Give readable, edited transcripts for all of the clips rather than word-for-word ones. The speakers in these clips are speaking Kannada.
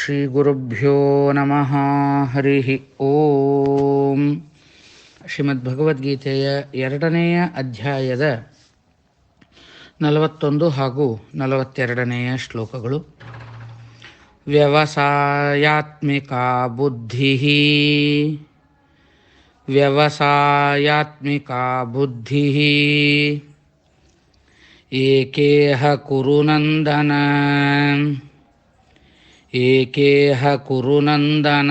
ಶ್ರೀ ಗುರುಭ್ಯೋ ನಮಃ. ಹರಿ ಓಂ. ಶ್ರೀಮದ್ ಭಗವದ್ಗೀತೆಯ 2ನೆಯ ಅಧ್ಯಾಯದ 41 ಹಾಗೂ 42ನೆಯ ಶ್ಲೋಕಗಳು. ವ್ಯವಸಾಯಾತ್ಮಿಕಾ ಬುದ್ಧಿ ವ್ಯವಸಾಯಾತ್ಮಿಕಾ ಬುದ್ಧಿ ಏಕೇಹ ಕುರು ನಂದನ ಏಕೇಹ ಕುರು ನಂದನ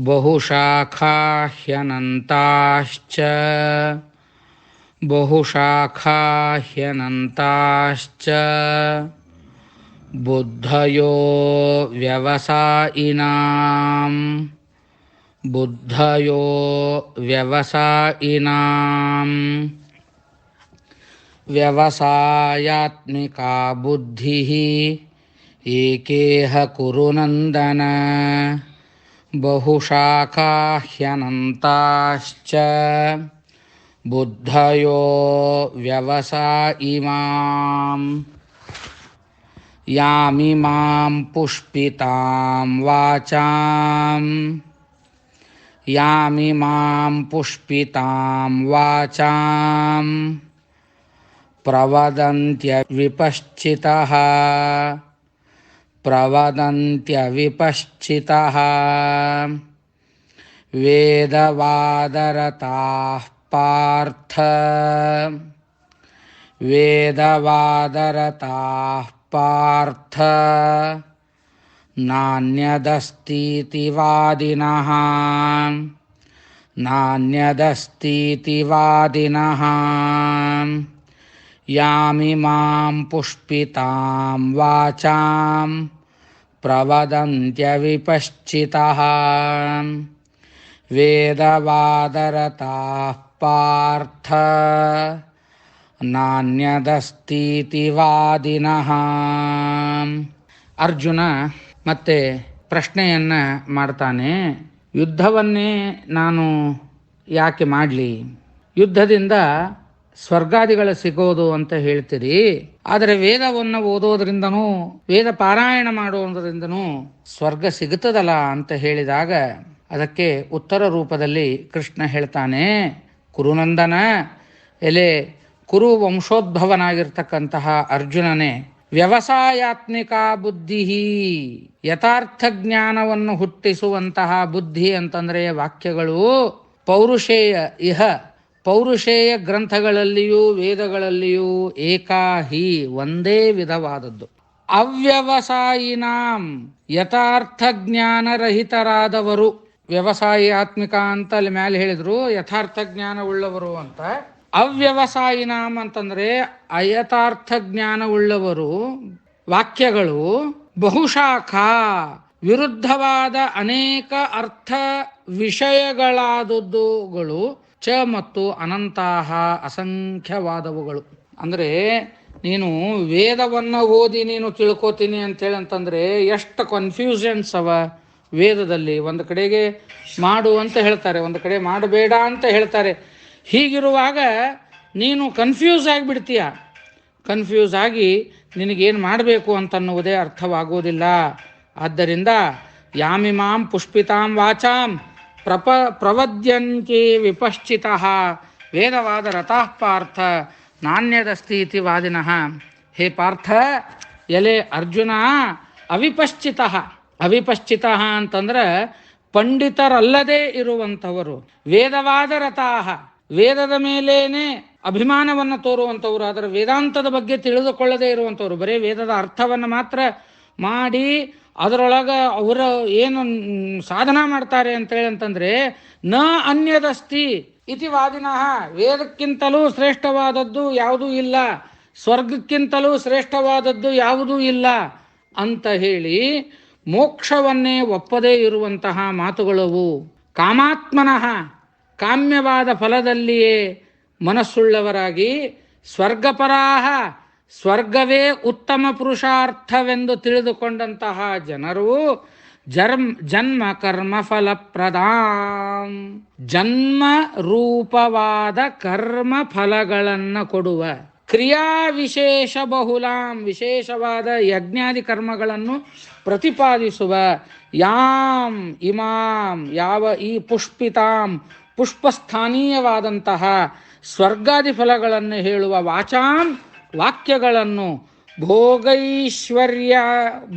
ಬಹುಶಾಖಾ ಹ್ಯನಂತಾಶ್ಚ ಬಹುಶಾಖಾ ಹ್ಯನಂತಾಶ್ಚ ಬುದ್ಧಯೋ ವ್ಯವಸಾಯಿನಾಂ ಬುದ್ಧಯೋ ವ್ಯವಸಾಯಿನಾಂ ವ್ಯವಸಾಯಾತ್ಮಿಕಾ ಬುದ್ಧಿ ಏಕೇಹ ಕುರು ನಂದನ ಬಹುಶಾಖಾ ಹ್ಯನಂತಾಶ್ಚ ಬುದ್ಧಯೋ ವ್ಯವಸಾಯಿಮಾಂ ಯಾಮಿಮಾಂ ಪುಷ್ಪಿತಾಂ ವಾಚಾಂ ಯಾಮಿಮಾಂ ಪುಷ್ಪಿತಾಂ ವಾಚಾಂ ಪ್ರವದಂತ್ಯ ವಿಪಶ್ಚಿತಃ ಪ್ರವದಂತ್ಯವಿಪಶ್ಚಿತಃ ವೇದವಾದರತಾಃ ಪಾರ್ಥ ವೇದವಾದರತಾಃ ಪಾರ್ಥ ನಾಣ್ಯದಸ್ತೀತಿ ವಾದಿನಃ ನಾಣ್ಯದಸ್ತೀತಿ ವಾದಿನಃ ಯಾಮಿಮಾಂ ಪುಷ್ಪಿತಾಂ ವಾಚಾಂ ಪ್ರವದಂತ್ಯವಿಪಶ್ಚಿತಃ ವೇದವಾದರತಾಃ ಪಾರ್ಥ ನಾಣ್ಯದಸ್ತೀತಿ ವಾದಿನಃ. ಅರ್ಜುನ ಮತ್ತೆ ಪ್ರಶ್ನೆಯನ್ನು ಮಾಡ್ತಾನೆ. ಯುದ್ಧವನ್ನೇ ನಾನು ಯಾಕೆ ಮಾಡಲಿ? ಯುದ್ಧದಿಂದ ಸ್ವರ್ಗಾದಿಗಳ ಸಿಗೋದು ಅಂತ ಹೇಳ್ತೀರಿ, ಆದರೆ ವೇದವನ್ನು ಓದೋದ್ರಿಂದನೂ ವೇದ ಪಾರಾಯಣ ಮಾಡೋದ್ರಿಂದನೂ ಸ್ವರ್ಗ ಸಿಗುತ್ತದಲ್ಲ ಅಂತ ಹೇಳಿದಾಗ ಅದಕ್ಕೆ ಉತ್ತರ ರೂಪದಲ್ಲಿ ಕೃಷ್ಣ ಹೇಳ್ತಾನೆ, ಕುರುನಂದನ, ಎಲೆ ಕುರು ವಂಶೋದ್ಭವನಾಗಿರ್ತಕ್ಕಂತಹ ಅರ್ಜುನನೇ, ವ್ಯವಸಾಯಾತ್ಮಿಕ ಬುದ್ಧಿ, ಯಥಾರ್ಥ ಜ್ಞಾನವನ್ನು ಹುಟ್ಟಿಸುವಂತಹ ಬುದ್ಧಿ ಅಂತಂದರೆ ವಾಕ್ಯಗಳು ಪೌರುಷೇಯ ಇಹ ಪೌರುಷೇಯ ಗ್ರಂಥಗಳಲ್ಲಿಯೂ ವೇದಗಳಲ್ಲಿಯೂ ಏಕಾಹಿ ಒಂದೇ ವಿಧವಾದದ್ದು. ಅವ್ಯವಸಾಯಿನಾಂ ಯಥಾರ್ಥ ಜ್ಞಾನರಹಿತರಾದವರು, ವ್ಯವಸಾಯಾತ್ಮಿಕ ಅಂತ ಅಲ್ಲಿ ಮೇಲೆ ಹೇಳಿದ್ರು, ಯಥಾರ್ಥ ಜ್ಞಾನವುಳ್ಳವರು ಅಂತ. ಅವ್ಯವಸಾಯಿನಾಂ ಅಂತಂದ್ರೆ ಅಯಥಾರ್ಥ ಜ್ಞಾನವುಳ್ಳವರು, ವಾಕ್ಯಗಳು ಬಹುಶಾಖಾ ವಿರುದ್ಧವಾದ ಅನೇಕ ಅರ್ಥ ವಿಷಯಗಳಾದದ್ದುಗಳು, ಚ ಮತ್ತು ಅನಂತಾಹ ಅಸಂಖ್ಯವಾದವುಗಳು. ಅಂದರೆ ನೀನು ವೇದವನ್ನು ಓದಿ ನೀನು ತಿಳ್ಕೋತೀನಿ ಅಂತಂದರೆ ಎಷ್ಟು ಕನ್ಫ್ಯೂಷನ್ಸ್ ಅವ ವೇದದಲ್ಲಿ. ಒಂದು ಕಡೆಗೆ ಮಾಡು ಅಂತ ಹೇಳ್ತಾರೆ, ಒಂದು ಕಡೆ ಮಾಡಬೇಡ ಅಂತ ಹೇಳ್ತಾರೆ. ಹೀಗಿರುವಾಗ ನೀನು ಕನ್ಫ್ಯೂಸ್ ಆಗಿಬಿಡ್ತೀಯ. ಕನ್ಫ್ಯೂಸ್ ಆಗಿ ನಿನಗೇನು ಮಾಡಬೇಕು ಅಂತನ್ನುವುದೇ ಅರ್ಥವಾಗುವುದಿಲ್ಲ. ಆದ್ದರಿಂದ ಯಾಮಿಮಾಂ ಪುಷ್ಪಿತಾಂ ವಾಚಾಂ ಪ್ರವದ್ಯಂತೆ ವಿಪಶ್ಚಿತಃ ವೇದವಾದ ರಥಃ ಪಾರ್ಥ ನಾಣ್ಯದಸ್ತೀತಿ ವಾದಿನಃ. ಹೇ ಪಾರ್ಥ, ಎಲೆ ಅರ್ಜುನ, ಅವಿಪಶ್ಚಿತಃ. ಅವಿಪಶ್ಚಿತಃ ಅಂತಂದ್ರೆ ಪಂಡಿತರಲ್ಲದೇ ಇರುವಂಥವರು, ವೇದವಾದ ರಥಾಹ, ವೇದದ ಮೇಲೇನೆ ಅಭಿಮಾನವನ್ನು ತೋರುವಂಥವ್ರು, ಅದರ ವೇದಾಂತದ ಬಗ್ಗೆ ತಿಳಿದುಕೊಳ್ಳದೇ ಇರುವಂಥವ್ರು, ಬರೀ ವೇದದ ಅರ್ಥವನ್ನು ಮಾತ್ರ ಮಾಡಿ ಅದರೊಳಗೆ ಅವರು ಏನು ಸಾಧನ ಮಾಡ್ತಾರೆ ಅಂತಂದರೆ ನ ಅನ್ಯದಸ್ತಿ ಇತಿ ವಾದಿನಃ, ವೇದಕ್ಕಿಂತಲೂ ಶ್ರೇಷ್ಠವಾದದ್ದು ಯಾವುದೂ ಇಲ್ಲ, ಸ್ವರ್ಗಕ್ಕಿಂತಲೂ ಶ್ರೇಷ್ಠವಾದದ್ದು ಯಾವುದೂ ಇಲ್ಲ ಅಂತ ಹೇಳಿ ಮೋಕ್ಷವನ್ನೇ ಒಪ್ಪದೇ ಇರುವಂತಹ ಮಾತುಗಳವು. ಕಾಮಾತ್ಮನಃ, ಕಾಮ್ಯವಾದ ಫಲದಲ್ಲಿಯೇ ಮನಸ್ಸುಳ್ಳವರಾಗಿ, ಸ್ವರ್ಗಪರಾಹ, ಸ್ವರ್ಗವೇ ಉತ್ತಮ ಪುರುಷಾರ್ಥವೆಂದು ತಿಳಿದುಕೊಂಡಂತಹ ಜನರು ಜನ್ಮ ಕರ್ಮ ಫಲಪ್ರದಾಂ, ಜನ್ಮ ರೂಪವಾದ ಕರ್ಮ ಫಲಗಳನ್ನು ಕೊಡುವ, ಕ್ರಿಯಾ ವಿಶೇಷ ಬಹುಲಾಂ, ವಿಶೇಷವಾದ ಯಜ್ಞಾದಿ ಕರ್ಮಗಳನ್ನು ಪ್ರತಿಪಾದಿಸುವ, ಯಾಂ ಇಮಾಂ, ಯಾವ ಈ ಪುಷ್ಪಿತಾಂ, ಪುಷ್ಪಸ್ಥಾನೀಯವಾದಂತಹ ಸ್ವರ್ಗಾದಿ ಫಲಗಳನ್ನು ಹೇಳುವ ವಾಚಾಂ, ವಾಕ್ಯಗಳನ್ನು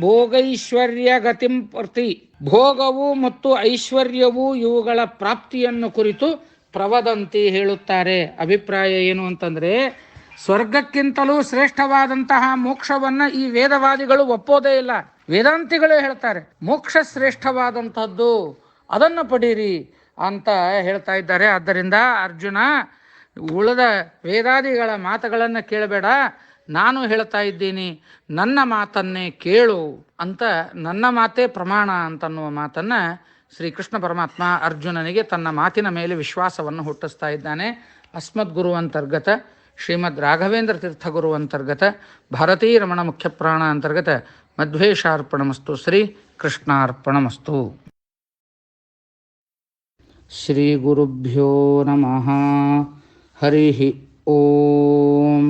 ಭೋಗೈಶ್ವರ್ಯ ಗತಿಂ ಪ್ರತಿ, ಭೋಗವು ಮತ್ತು ಐಶ್ವರ್ಯವು ಇವುಗಳ ಪ್ರಾಪ್ತಿಯನ್ನು ಕುರಿತು ಪ್ರವದಂತಿ ಹೇಳುತ್ತಾರೆ. ಅಭಿಪ್ರಾಯ ಏನು ಅಂತಂದರೆ, ಸ್ವರ್ಗಕ್ಕಿಂತಲೂ ಶ್ರೇಷ್ಠವಾದಂತಹ ಮೋಕ್ಷವನ್ನು ಈ ವೇದವಾದಿಗಳು ಒಪ್ಪೋದೇ ಇಲ್ಲ. ವೇದಾಂತಿಗಳೇ ಹೇಳ್ತಾರೆ ಮೋಕ್ಷ ಶ್ರೇಷ್ಠವಾದಂಥದ್ದು, ಅದನ್ನು ಪಡೀರಿ ಅಂತ ಹೇಳ್ತಾ ಇದ್ದಾರೆ. ಆದ್ದರಿಂದ ಅರ್ಜುನ, ಉಳಿದ ವೇದಾದಿಗಳ ಮಾತುಗಳನ್ನು ಕೇಳಬೇಡ, ನಾನು ಹೇಳ್ತಾ ಇದ್ದೀನಿ, ನನ್ನ ಮಾತನ್ನೇ ಕೇಳು ಅಂತ, ನನ್ನ ಮಾತೇ ಪ್ರಮಾಣ ಅಂತನ್ನುವ ಮಾತನ್ನು ಶ್ರೀಕೃಷ್ಣ ಪರಮಾತ್ಮ ಅರ್ಜುನನಿಗೆ ತನ್ನ ಮಾತಿನ ಮೇಲೆ ವಿಶ್ವಾಸವನ್ನು ಹುಟ್ಟಿಸ್ತಾ ಇದ್ದಾನೆ. ಅಸ್ಮದ್ ಗುರು ಅಂತರ್ಗತ ಶ್ರೀಮದ್ ರಾಘವೇಂದ್ರ ತೀರ್ಥಗುರು ಅಂತರ್ಗತ ಭಾರತೀ ರಮಣ ಮುಖ್ಯಪ್ರಾಣ ಅಂತರ್ಗತ ಮಧ್ವೇಶಾರ್ಪಣಮಸ್ತು. ಶ್ರೀ ಕೃಷ್ಣಾರ್ಪಣಮಸ್ತು. ಶ್ರೀ ಗುರುಭ್ಯೋ ನಮಃ. ಹರಿ ಓಂ.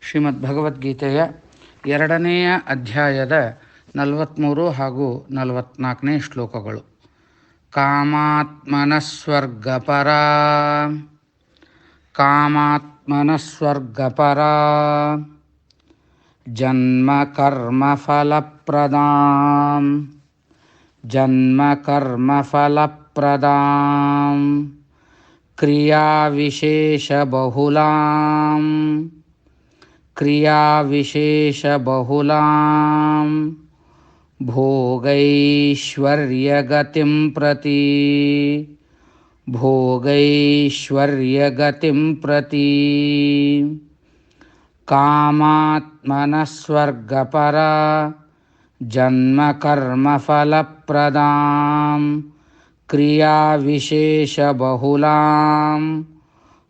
ಶ್ರೀಮದ್ ಭಗವದ್ಗೀತೆಯ 2ನೆಯ ಅಧ್ಯಾಯದ 43 ಹಾಗೂ 44ನೇ ಶ್ಲೋಕಗಳು. ಕಾಮಾತ್ಮನಸ್ವರ್ಗಪರಾ, ಕಾಮಾತ್ಮನಸ್ವರ್ಗಪರಾ ಜನ್ಮ ಕರ್ಮ ಫಲಪ್ರದಾಂ, ಜನ್ಮ ಕರ್ಮ ಫಲಪ್ರದಾಂ ಕ್ರಿಯಾ ವಿಶೇಷ ಬಹುಲಾಂ, ಕ್ರಿಯಾ ವಿಶೇಷ ಬಹುಲಾಂ ಭೋಗೈಶ್ವರ್ಯ ಗತಿಂ ಪ್ರತಿ, ಭೋಗೈಶ್ವರ್ಯ ಗತಿಂ ಪ್ರತಿ ಕಾಮಾತ್ಮನಸ್ವರ್ಗಪರ ಜನ್ಮ ಕರ್ಮ ಫಲಪ್ರದಾಂ ಕ್ರಿಯಾ ವಿಶೇಷ ಬಹುಲಾಂ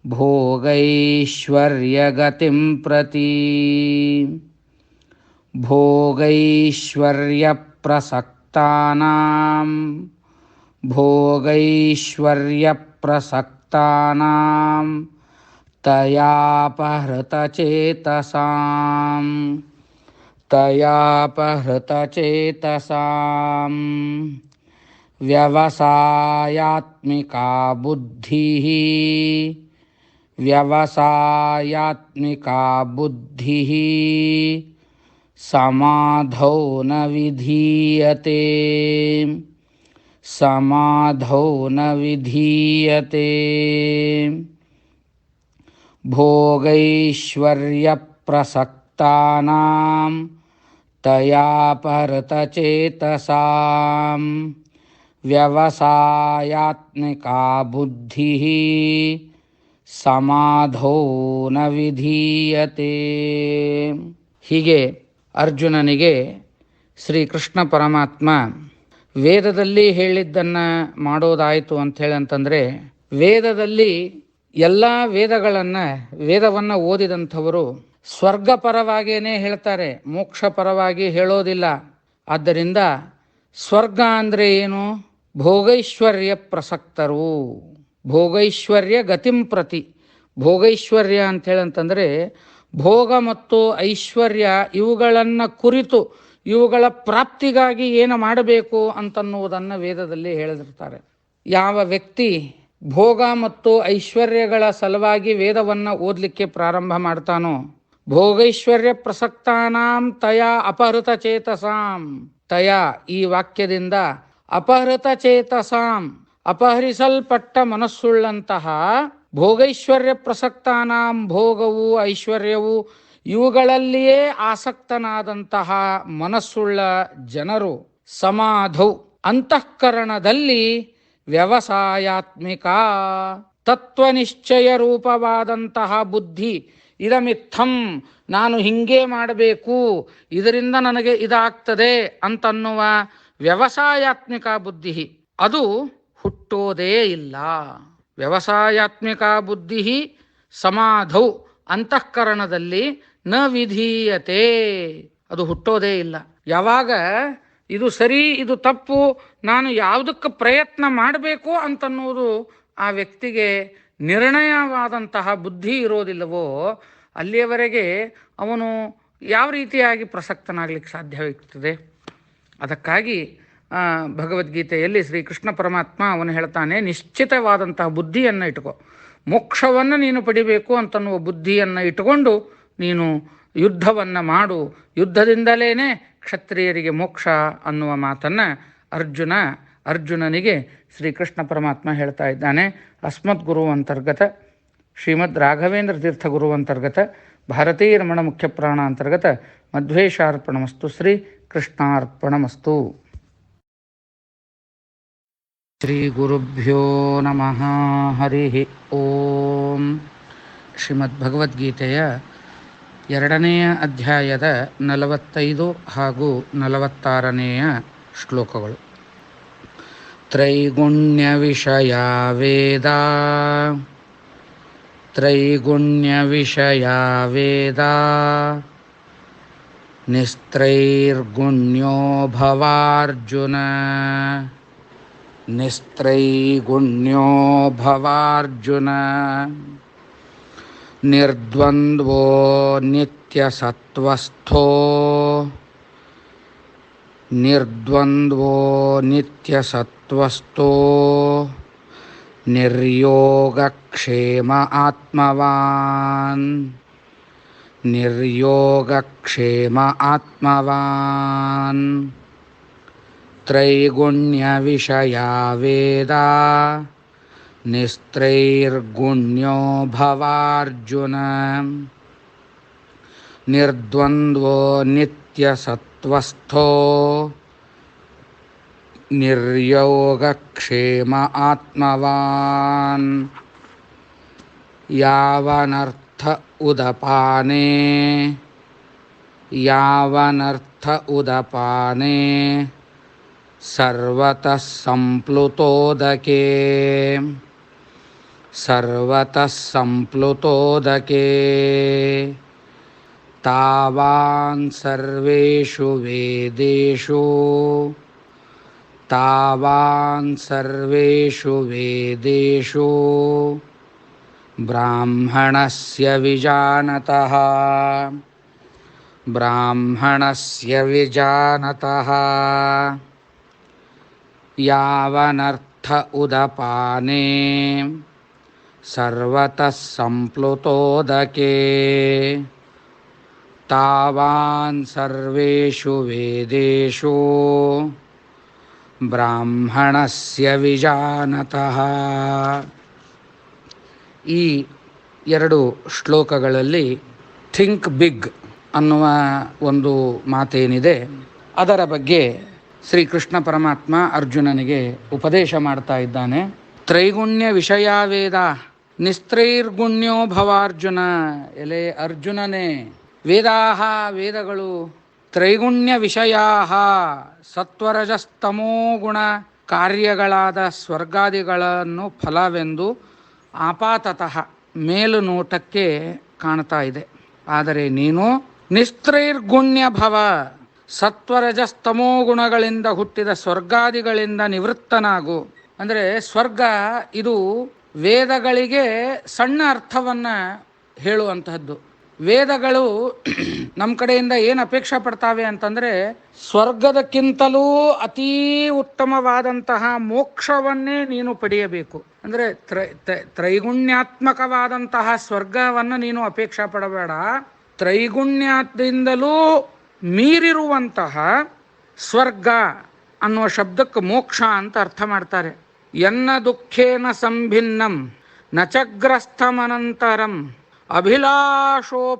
ಭೋಗೈಶ್ವರ್ಯ ಗತಿಂ ಪ್ರತಿ, ಭೋಗೈಶ್ವರ್ಯ ಪ್ರಸಕ್ತಾನಾಂ, ಭೋಗೈಶ್ವರ್ಯ ಪ್ರಸಕ್ತಾನಾಂ ತಯಾಪಹೃತಚೇತಸಾಂ, ತಯಾಪಹೃತಚೇತಸಾಂ ವ್ಯವಸಾಯಾತ್ಮಿಕಾ ಬುದ್ಧಿಃ, ವ್ಯವಸಾಯಾತ್ಮಿಕಾ ಬುದ್ಧಿಃ ಸಮಾಧೌ ನ ವಿಧೀಯತೆ, ಸಮಾಧೌ ನ ವಿಧೀಯತೆ ಭೋಗೈಶ್ವರ್ಯ ಪ್ರಸಕ್ತಾನಾಂ ತಯಾಪಹೃತಚೇತಸಾಂ ವ್ಯವಸಾಯಾತ್ಮಿಕಾ ಬುದ್ಧಿಃ ಸಮಾಧೌ ನ ವಿಧೀಯತೆ. ಹೀಗೆ ಅರ್ಜುನನಿಗೆ ಶ್ರೀಕೃಷ್ಣ ಪರಮಾತ್ಮ ವೇದದಲ್ಲಿ ಹೇಳಿದ್ದನ್ನು ಮಾಡೋದಾಯಿತು ಅಂತಂದರೆ, ವೇದದಲ್ಲಿ ಎಲ್ಲ ವೇದವನ್ನು ಓದಿದಂಥವರು ಸ್ವರ್ಗ ಪರವಾಗಿಯೇ ಹೇಳ್ತಾರೆ, ಮೋಕ್ಷ ಪರವಾಗಿ ಹೇಳೋದಿಲ್ಲ. ಆದ್ದರಿಂದ ಸ್ವರ್ಗ ಅಂದರೆ ಏನು? ಭೋಗೈಶ್ವರ್ಯ ಪ್ರಸಕ್ತರು, ಭೋಗೈಶ್ವರ್ಯ ಗತಿಂ ಪ್ರತಿ. ಭೋಗೈಶ್ವರ್ಯ ಅಂತಂದರೆ ಭೋಗ ಮತ್ತು ಐಶ್ವರ್ಯ ಇವುಗಳನ್ನು ಕುರಿತು, ಇವುಗಳ ಪ್ರಾಪ್ತಿಗಾಗಿ ಏನು ಮಾಡಬೇಕು ಅಂತನ್ನುವುದನ್ನು ವೇದದಲ್ಲಿ ಹೇಳಿದಿರ್ತಾರೆ. ಯಾವ ವ್ಯಕ್ತಿ ಭೋಗ ಮತ್ತು ಐಶ್ವರ್ಯಗಳ ಸಲುವಾಗಿ ವೇದವನ್ನು ಓದಲಿಕ್ಕೆ ಪ್ರಾರಂಭ ಮಾಡ್ತಾನೋ, ಭೋಗೈಶ್ವರ್ಯ ಪ್ರಸಕ್ತಾನಾಂ ತಯಾ ಅಪಹೃತ ಚೇತಸಾಂ, ತಯಾ ಈ ವಾಕ್ಯದಿಂದ ಅಪಹೃತ ಚೇತಸಾಂ ಅಪಹರಿಸಲ್ಪಟ್ಟ ಮನಸ್ಸುಳ್ಳಂತಹ, ಭೋಗೈಶ್ವರ್ಯ ಪ್ರಸಕ್ತಾನಾಂ ಭೋಗವು ಐಶ್ವರ್ಯವು ಇವುಗಳಲ್ಲಿಯೇ ಆಸಕ್ತನಾದಂತಹ ಮನಸ್ಸುಳ್ಳ ಜನರು ಸಮಾಧೌ ಅಂತಃಕರಣದಲ್ಲಿ ವ್ಯವಸಾಯಾತ್ಮಿಕ ತತ್ವನಿಶ್ಚಯ ರೂಪವಾದಂತಹ ಬುದ್ಧಿ, ಇದಮಿತ್ತಂ ನಾನು ಹಿಂಗೆ ಮಾಡಬೇಕು, ಇದರಿಂದ ನನಗೆ ಇದಾಗ್ತದೆ ಅಂತನ್ನುವ ವ್ಯವಸಾಯಾತ್ಮಿಕ ಬುದ್ಧಿ ಅದು ಹುಟ್ಟೋದೇ ಇಲ್ಲ. ವ್ಯವಸಾಯಾತ್ಮಿಕ ಬುದ್ಧಿ ಸಮಾಧೌ ಅಂತಃಕರಣದಲ್ಲಿ ನ ವಿಧೀಯತೆ, ಅದು ಹುಟ್ಟೋದೇ ಇಲ್ಲ. ಯಾವಾಗ ಇದು ಸರಿ ಇದು ತಪ್ಪು, ನಾನು ಯಾವುದಕ್ಕೆ ಪ್ರಯತ್ನ ಮಾಡಬೇಕು ಅಂತನ್ನುವುದು ಆ ವ್ಯಕ್ತಿಗೆ ನಿರ್ಣಯವಾದಂತಹ ಬುದ್ಧಿ ಇರೋದಿಲ್ಲವೋ, ಅಲ್ಲಿಯವರೆಗೆ ಅವನು ಯಾವ ರೀತಿಯಾಗಿ ಪ್ರಸಕ್ತನಾಗಲಿಕ್ಕೆ ಸಾಧ್ಯವಾಗ್ತದೆ? ಅದಕ್ಕಾಗಿ ಭಗವದ್ಗೀತೆಯಲ್ಲಿ ಶ್ರೀಕೃಷ್ಣ ಪರಮಾತ್ಮ ಅವನು ಹೇಳ್ತಾನೆ, ನಿಶ್ಚಿತವಾದಂತಹ ಬುದ್ಧಿಯನ್ನು ಇಟ್ಕೋ, ಮೋಕ್ಷವನ್ನು ನೀನು ಪಡಿಬೇಕು ಅಂತನ್ನುವ ಬುದ್ಧಿಯನ್ನು ಇಟ್ಟುಕೊಂಡು ನೀನು ಯುದ್ಧವನ್ನು ಮಾಡು, ಯುದ್ಧದಿಂದಲೇ ಕ್ಷತ್ರಿಯರಿಗೆ ಮೋಕ್ಷ ಅನ್ನುವ ಮಾತನ್ನು ಅರ್ಜುನನಿಗೆ ಶ್ರೀಕೃಷ್ಣ ಪರಮಾತ್ಮ ಹೇಳ್ತಾ ಇದ್ದಾನೆ. ಅಸ್ಮದ್ ಗುರು ಅಂತರ್ಗತ ಶ್ರೀಮದ್ ರಾಘವೇಂದ್ರ ತೀರ್ಥ ಗುರು ಅಂತರ್ಗತ ಭಾರತೀಯ ರಮಣ ಮುಖ್ಯ ಪ್ರಾಣ ಅಂತರ್ಗತ ಮಧ್ವೇಶಾರ್ಪಣಮಸ್ತು. ಶ್ರೀ ಕೃಷ್ಣಾರ್ಪಣಮಸ್ತು. ಶ್ರೀ ಗುರುಭ್ಯೋ ನಮಃ. ಹರಿ ಓಂ. ಶ್ರೀಮದ್ ಭಗವದ್ಗೀತೆಯ 2ನೇ ಅಧ್ಯಾಯದ 45 ಹಾಗೂ 46ನೇಯ ಶ್ಲೋಕಗಳು. ತ್ರೈಗುಣ್ಯ ವಿಷಯ ವೇದ, ತ್ರೈಗುಣ್ಯ ವಿಷಯ ವೇದ, ನಿಸ್ತ್ರೈರ್ಗುಣ್ಯೋ ಭವಾರ್ಜುನ, ನಿಸ್ತ್ರೈಗುಣ್ಯೋ ಭವಾರ್ಜುನ. ನಿರ್ದ್ವಂದ್ವೋ ನಿತ್ಯಸತ್ತ್ವಸ್ಥೋ, ನಿರ್ದ್ವಂದ್ವೋ ನಿತ್ಯಸತ್ತ್ವಸ್ಥೋ, ನಿರ್ಯೋಗಕ್ಷೇಮ ಆತ್ಮವಾನ್, ನಿರ್ಯೋಗಕ್ಷೇಮ ಆತ್ಮವಾನ್. ತ್ರೈಗುಣ್ಯ ವಿಷಯ ವೇದ, ನಿಸ್ತ್ರೈರ್ಗುಣ್ಯೋ ಭವಾರ್ಜುನ. ನಿರ್ದ್ವಂದ್ವೋ ನಿತ್ಯಸತ್ತ್ವಸ್ಥೋ, ನಿರ್ಯೋಗಕ್ಷೇಮ ಆತ್ಮವಾನ್. ಯಾವನರ್ಥ ಉದಪಾನೆ, ಯಾವನರ್ಥ ಉದಪಾನೆ, ಸರ್ವತಃ ಸಂಪ್ಲುತೋದಕೆ, ಸರ್ವತಃ ಸಂಪ್ಲುತೋದಕೆ. ತಾವಾನ್ ಸರ್ವೇಷು ವೇದೇಷು, ತಾವಾನ್ ಸರ್ವೇಷು ವೇದೇಷು, ಬ್ರಾಹ್ಮಣಸ್ಯ ವಿಜಾನತಃ, ಬ್ರಾಹ್ಮಣಸ್ಯ ವಿಜಾನತಃ. ಯಾವನರ್ಥ ಉದಪಾನೆ, ಸರ್ವತಃ ಸಂಪ್ಲುತೋದಕೆ. ತಾವಾನ್ ಸರ್ವೇಷು ವೇದೇಷು, ಬ್ರಾಹ್ಮಣಸ್ಯ ವಿಜಾನತಃ. ಈ 2 ಶ್ಲೋಕಗಳಲ್ಲಿ ಥಿಂಕ್ ಬಿಗ್ ಅನ್ನುವ ಒಂದು ಮಾತೇನಿದೆ, ಅದರ ಬಗ್ಗೆ ಶ್ರೀಕೃಷ್ಣ ಪರಮಾತ್ಮ ಅರ್ಜುನನಿಗೆ ಉಪದೇಶ ಮಾಡ್ತಾ ಇದ್ದಾನೆ. ತ್ರೈಗುಣ್ಯ ವಿಷಯ ವೇದ, ನಿಸ್ತ್ರೈರ್ಗುಣ್ಯೋ ಭವಾರ್ಜುನ. ಎಲೆ ಅರ್ಜುನನೇ, ವೇದಾಹ ವೇದಗಳು, ತ್ರೈಗುಣ್ಯ ವಿಷಯಾಹ ಸತ್ವರಜಸ್ತಮೋ ಗುಣ ಕಾರ್ಯಗಳಾದ ಸ್ವರ್ಗಾದಿಗಳನ್ನು ಫಲವೆಂದು ಆಪಾತತಃ ಮೇಲು ನೋಟಕ್ಕೆ ಕಾಣ್ತಾ ಇದೆ. ಆದರೆ ನೀನು ನಿಸ್ತ್ರೈರ್ಗುಣ್ಯ ಭವ, ಸತ್ವರಜಸ್ತಮೋ ಗುಣಗಳಿಂದ ಹುಟ್ಟಿದ ಸ್ವರ್ಗಾದಿಗಳಿಂದ ನಿವೃತ್ತನಾಗು. ಅಂದರೆ ಸ್ವರ್ಗ ಇದು ವೇದಗಳಿಗೆ ಸಣ್ಣ ಅರ್ಥವನ್ನು ಹೇಳುವಂತಹದ್ದು. ವೇದಗಳು ನಮ್ಮ ಕಡೆಯಿಂದ ಏನು ಅಪೇಕ್ಷೆ ಪಡ್ತಾವೆ ಅಂತಂದರೆ, ಸ್ವರ್ಗದಕ್ಕಿಂತಲೂ ಅತೀ ಉತ್ತಮವಾದಂತಹ ಮೋಕ್ಷವನ್ನೇ ನೀನು ಪಡೆಯಬೇಕು. ಅಂದರೆ ತ್ರೈಗುಣ್ಯಾತ್ಮಕವಾದಂತಹ ಸ್ವರ್ಗವನ್ನು ನೀನು ಅಪೇಕ್ಷೆ ಪಡಬೇಡ, ತ್ರೈಗುಣ್ಯದಿಂದಲೂ ಮೀರಿರುವಂತಹ ಸ್ವರ್ಗ ಅನ್ನುವ ಶಬ್ದಕ್ಕೆ ಮೋಕ್ಷ ಅಂತ ಅರ್ಥ ಮಾಡ್ತಾರೆ. ಎನ್ನ ದುಃಖೇನ ಸಂಭಿನ್ನಂ ನಚಗ್ರಸ್ಥಮನಂತರಂ ಅಭಿಲಾಷೋಪನೀತಂಚ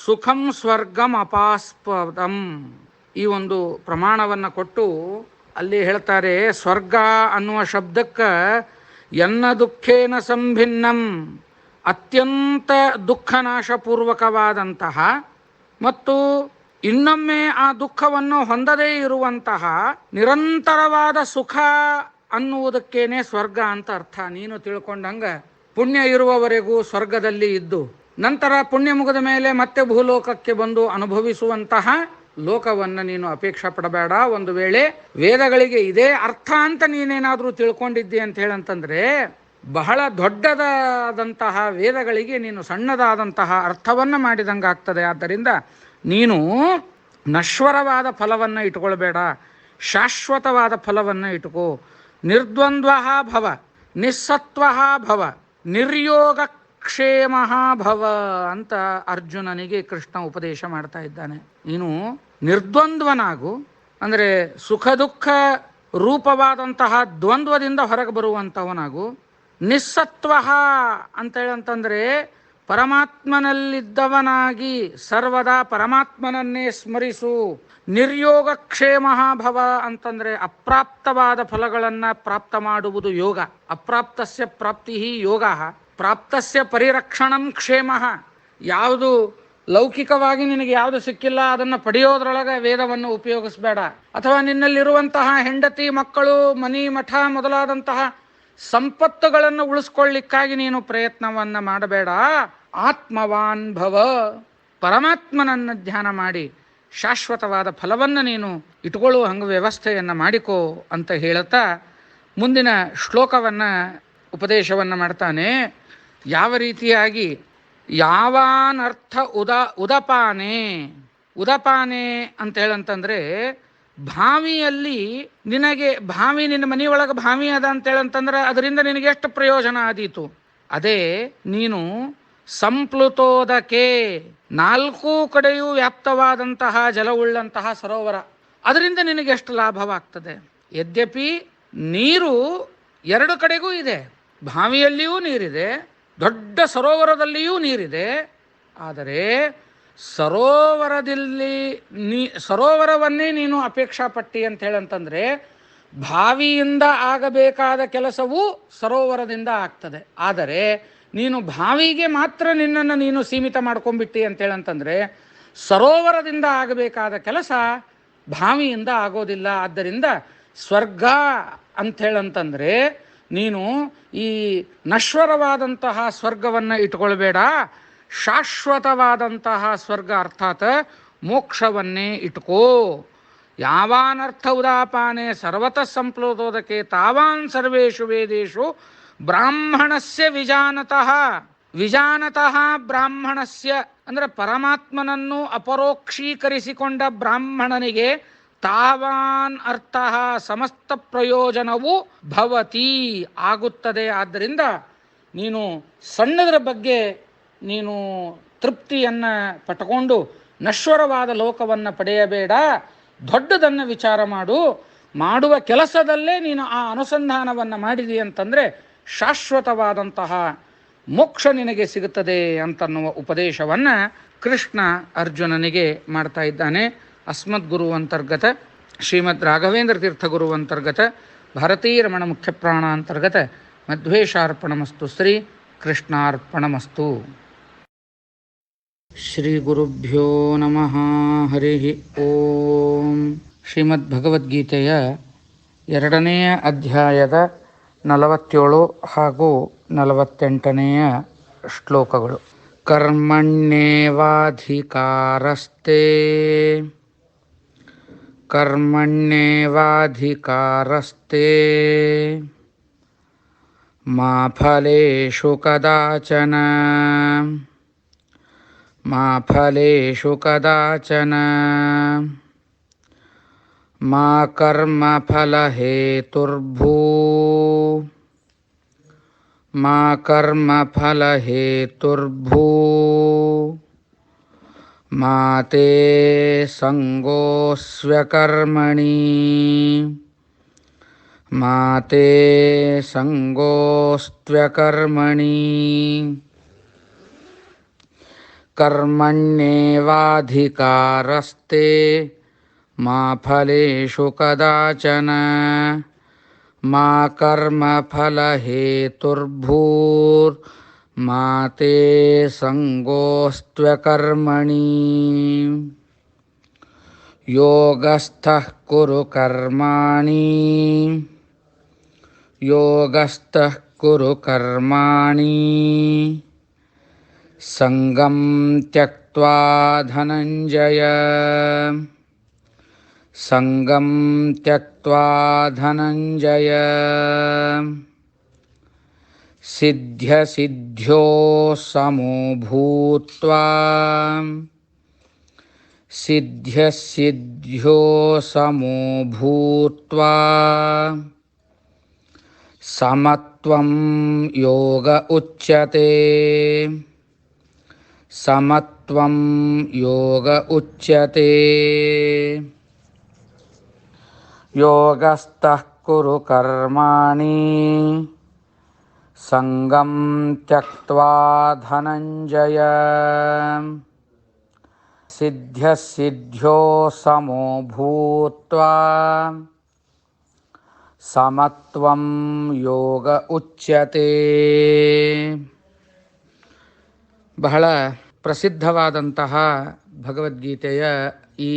ಸುಖಂ ಸ್ವರ್ಗಂ ಅಪಾಸ್ಪದಂ. ಈ ಒಂದು ಪ್ರಮಾಣವನ್ನು ಕೊಟ್ಟು ಅಲ್ಲಿ ಹೇಳ್ತಾರೆ, ಸ್ವರ್ಗ ಅನ್ನುವ ಶಬ್ದಕ್ಕೆ ಎನ್ನ ದುಃಖೇನ ಸಂಭಿನ್ನಂ, ಅತ್ಯಂತ ದುಃಖನಾಶಪೂರ್ವಕವಾದಂತಹ ಮತ್ತು ಇನ್ನೊಮ್ಮೆ ಆ ದುಃಖವನ್ನು ಹೊಂದದೇ ಇರುವಂತಹ ನಿರಂತರವಾದ ಸುಖ ಅನ್ನುವುದಕ್ಕೇನೆ ಸ್ವರ್ಗ ಅಂತ ಅರ್ಥ. ನೀನು ತಿಳ್ಕೊಂಡಂಗ ಪುಣ್ಯ ಇರುವವರೆಗೂ ಸ್ವರ್ಗದಲ್ಲಿ ಇದ್ದು ನಂತರ ಪುಣ್ಯ ಮುಗಿದ ಮೇಲೆ ಮತ್ತೆ ಭೂಲೋಕಕ್ಕೆ ಬಂದು ಅನುಭವಿಸುವಂತಹ ಲೋಕವನ್ನು ನೀನು ಅಪೇಕ್ಷೆ ಪಡಬೇಡ. ಒಂದು ವೇಳೆ ವೇದಗಳಿಗೆ ಇದೇ ಅರ್ಥ ಅಂತ ನೀನೇನಾದರೂ ತಿಳ್ಕೊಂಡಿದ್ದಿ ಅಂತ ಹೇಳಂತಂದ್ರೆ ಬಹಳ ದೊಡ್ಡದಾದಂತಹ ವೇದಗಳಿಗೆ ನೀನು ಸಣ್ಣದಾದಂತಹ ಅರ್ಥವನ್ನು ಮಾಡಿದಂಗಾಗ್ತದೆ. ಆದ್ದರಿಂದ ನೀನು ನಶ್ವರವಾದ ಫಲವನ್ನು ಇಟ್ಕೊಳ್ಬೇಡ, ಶಾಶ್ವತವಾದ ಫಲವನ್ನು ಇಟ್ಕೋ. ನಿರ್ದ್ವಂದ್ವ ಭವ, ನಿಸ್ಸತ್ವ ಭವ, ನಿರ್ಯೋಗಕ್ಷೇಮ ಭವ ಅಂತ ಅರ್ಜುನನಿಗೆ ಕೃಷ್ಣ ಉಪದೇಶ ಮಾಡ್ತಾ ಇದ್ದಾನೆ. ನೀನು ನಿರ್ದ್ವಂದ್ವನಾಗು, ಅಂದರೆ ಸುಖ ದುಃಖ ರೂಪವಾದಂತಹ ದ್ವಂದ್ವದಿಂದ ಹೊರಗೆ ಬರುವಂಥವನಾಗು. ನಿಸ್ಸತ್ವ ಅಂತೇಳಂತಂದರೆ ಪರಮಾತ್ಮನಲ್ಲಿದ್ದವನಾಗಿ ಸರ್ವದಾ ಪರಮಾತ್ಮನನ್ನೇ ಸ್ಮರಿಸು. ನಿರ್ಯೋಗಕ್ಷೇಮ ಭವ ಅಂತಂದರೆ ಅಪ್ರಾಪ್ತವಾದ ಫಲಗಳನ್ನು ಪ್ರಾಪ್ತ ಮಾಡುವುದು ಯೋಗ. ಅಪ್ರಾಪ್ತಸ್ಯ ಪ್ರಾಪ್ತಿ ಯೋಗ, ಪ್ರಾಪ್ತಸ್ಯ ಪರಿರಕ್ಷಣಂ ಕ್ಷೇಮ. ಯಾವುದು ಲೌಕಿಕವಾಗಿ ನಿನಗೆ ಯಾವುದು ಸಿಕ್ಕಿಲ್ಲ ಅದನ್ನು ಪಡೆಯೋದ್ರೊಳಗೆ ವೇದವನ್ನು ಉಪಯೋಗಿಸಬೇಡ. ಅಥವಾ ನಿನ್ನಲ್ಲಿರುವಂತಹ ಹೆಂಡತಿ ಮಕ್ಕಳು ಮನಿ ಮಠ ಮೊದಲಾದಂತಹ ಸಂಪತ್ತುಗಳನ್ನು ಉಳಿಸ್ಕೊಳ್ಳಿಕ್ಕಾಗಿ ನೀನು ಪ್ರಯತ್ನವನ್ನು ಮಾಡಬೇಡ. ಆತ್ಮವಾನ್ ಭವ, ಪರಮಾತ್ಮನನ್ನು ಧ್ಯಾನ ಮಾಡಿ ಶಾಶ್ವತವಾದ ಫಲವನ್ನು ನೀನು ಇಟ್ಕೊಳ್ಳುವ ಹಂಗೆ ವ್ಯವಸ್ಥೆಯನ್ನು ಮಾಡಿಕೋ ಅಂತ ಹೇಳುತ್ತಾ ಮುಂದಿನ ಶ್ಲೋಕವನ್ನು ಉಪದೇಶವನ್ನು ಮಾಡ್ತಾನೆ. ಯಾವ ರೀತಿಯಾಗಿ ಯಾವಾನರ್ಥ ಉದಪಾನೆ. ಉದಪಾನೆ ಅಂತ ಹೇಳಂತಂದರೆ ಭಾವಿಯಲ್ಲಿ ನಿನಗೆ ನಿನ್ನ ಮನೆಯೊಳಗೆ ಭಾವಿ ಅದ ಅಂತೇಳಂತಂದ್ರೆ ಅದರಿಂದ ನಿನಗೆ ಎಷ್ಟು ಪ್ರಯೋಜನ ಆದೀತು. ಅದೇ ನೀನು ಸಂಪ್ಲುತೋದಕ್ಕೆ, ನಾಲ್ಕೂ ಕಡೆಯೂ ವ್ಯಾಪ್ತವಾದಂತಹ ಜಲವುಳ್ಳಂತಹ ಸರೋವರ, ಅದರಿಂದ ನಿನಗೆ ಎಷ್ಟು ಲಾಭವಾಗ್ತದೆ. ಯದ್ಯಪಿ ನೀರು ಎರಡು ಕಡೆಗೂ ಇದೆ, ಬಾವಿಯಲ್ಲಿಯೂ ನೀರಿದೆ, ದೊಡ್ಡ ಸರೋವರದಲ್ಲಿಯೂ ನೀರಿದೆ. ಆದರೆ ಸರೋವರವನ್ನೇ ನೀನು ಅಪೇಕ್ಷಾ ಪಟ್ಟಿ ಅಂತ ಹೇಳಂತಂದರೆ ಬಾವಿಯಿಂದ ಆಗಬೇಕಾದ ಕೆಲಸವೂ ಸರೋವರದಿಂದ ಆಗ್ತದೆ. ಆದರೆ ನೀನು ಬಾವಿಗೆ ಮಾತ್ರ ನಿನ್ನನ್ನು ನೀನು ಸೀಮಿತ ಮಾಡ್ಕೊಂಡ್ಬಿಟ್ಟಿ ಅಂತೇಳಂತಂದರೆ ಸರೋವರದಿಂದ ಆಗಬೇಕಾದ ಕೆಲಸ ಬಾವಿಯಿಂದ ಆಗೋದಿಲ್ಲ. ಆದ್ದರಿಂದ ಸ್ವರ್ಗ ಅಂಥೇಳಂತಂದರೆ ನೀನು ಈ ನಶ್ವರವಾದಂತಹ ಸ್ವರ್ಗವನ್ನು ಇಟ್ಕೊಳ್ಬೇಡ, ಶಾಶ್ವತವಾದಂತಹ ಸ್ವರ್ಗ ಅರ್ಥಾತ್ ಮೋಕ್ಷವನ್ನೇ ಇಟ್ಕೋ. ಯಾವಾನರ್ಥ ಉದಾಪಾನೆ ಸರ್ವತಃ ಸಂಪ್ಲೋದೋದಕ್ಕೆ ತಾವಾನ್ ಸರ್ವೇಷು ವೇದೇಶು ಬ್ರಾಹ್ಮಣಸ್ಯ ವಿಜಾನತಃ. ವಿಜಾನತಃ ಬ್ರಾಹ್ಮಣಸ್ಯ ಅಂದರೆ ಪರಮಾತ್ಮನನ್ನು ಅಪರೋಕ್ಷೀಕರಿಸಿಕೊಂಡ ಬ್ರಾಹ್ಮಣನಿಗೆ ತಾವಾನ್ ಅರ್ಥ ಸಮಸ್ತ ಪ್ರಯೋಜನವು ಭವತಿ ಆಗುತ್ತದೆ. ಆದ್ದರಿಂದ ನೀನು ಸಣ್ಣದರ ಬಗ್ಗೆ ನೀನು ತೃಪ್ತಿಯನ್ನು ಪಟ್ಕೊಂಡು ನಶ್ವರವಾದ ಲೋಕವನ್ನು ಪಡೆಯಬೇಡ, ದೊಡ್ಡದನ್ನು ವಿಚಾರ ಮಾಡುವ ಕೆಲಸದಲ್ಲೇ ನೀನು ಆ ಅನುಸಂಧಾನವನ್ನು ಮಾಡಿದಿ ಅಂತಂದರೆ ಶಾಶ್ವತವಾದಂತಹ ಮೋಕ್ಷ ನಿನಗೆ ಸಿಗುತ್ತದೆ ಅಂತನ್ನುವ ಉಪದೇಶವನ್ನು ಕೃಷ್ಣ ಅರ್ಜುನನಿಗೆ ಮಾಡ್ತಾ ಇದ್ದಾನೆ. ಅಸ್ಮದ್ಗುರು ಅಂತರ್ಗತ ಶ್ರೀಮದ್ ರಾಘವೇಂದ್ರ ತೀರ್ಥ ಗುರು ಅಂತರ್ಗತ ಭಾರತೀ ರಮಣ ಮುಖ್ಯ ಪ್ರಾಣ ಅಂತರ್ಗತ ಮಧ್ವೇಶಾರ್ಪಣಮಸ್ತು. ಶ್ರೀ ಕೃಷ್ಣಾರ್ಪಣಮಸ್ತು. ಶ್ರೀ ಗುರುಭ್ಯೋ ನಮಃ. ಹರಿ ಓಂ. ಶ್ರೀಮದ್ ಭಗವದ್ಗೀತೆಯ 2ನೇ ಅಧ್ಯಾಯದ 47 ಹಾಗೂ 48ನೆಯ ಶ್ಲೋಕಗಳು. ಕರ್ಮಣ್ಯೇವಾಧಿಕಾರಸ್ತೆ ಮಾ ಫಲೇಷು ಕದಾಚನ ಮಾ ಕರ್ಮಫಲಹೇತುರ್ಭೂ ಮಾ ತೇ ಸಂಗೋಸ್ತ್ವ್ಯಕರ್ಮಣಿ. ಕರ್ಮಣ್ಯೇವಾಧಿಕಾರಸ್ತೆ ಮಾ ಫಲೇಷು ಕದಾಚನ ಮಾ ಕರ್ಮಫಲಹೇತುರ್ಭೂರ್ಮಾ ತೇ ಸಂಗೋಸ್ತ್ವ್ಯಕರ್ಮಣಿ. ಯೋಗಸ್ಥಃ ಕುರು ಕರ್ಮಾಣಿ ಸಂಗಂ ತ್ಯಕ್ತ್ವಾ ಧನಂಜಯ ಸಿದ್ಧ್ಯಸಿದ್ಧ್ಯೋ ಸಮೋ ಭೂತ್ವಾ ಸಿದ್ಧ್ಯಸಿದ್ಧ್ಯೋ ಸಮೋ ಭೂತ್ವಾ ಸಮತ್ವಂ ಯೋಗ ಉಚ್ಯತೆ ಸಮತ್ವಂ ಯೋಗ ಉಚ್ಯತೆ ಯೋಗಸ್ಥಃ ಕುರು ಕರ್ಮಾಣಿ ಸಂಗಂ ತ್ಯಕ್ತ್ವಾ ಧನಂಜಯ ಸಿದ್ಧ್ಯಸಿದ್ಧ್ಯೋ ಸಮೋ ಭೂತ್ವಾ ಸಮತ್ವಂ ಯೋಗ ಉಚ್ಯತೆ. ಬಹಳ ಪ್ರಸಿದ್ಧವಾದಂತಹ ಭಗವದ್ಗೀತೆಯ ಈ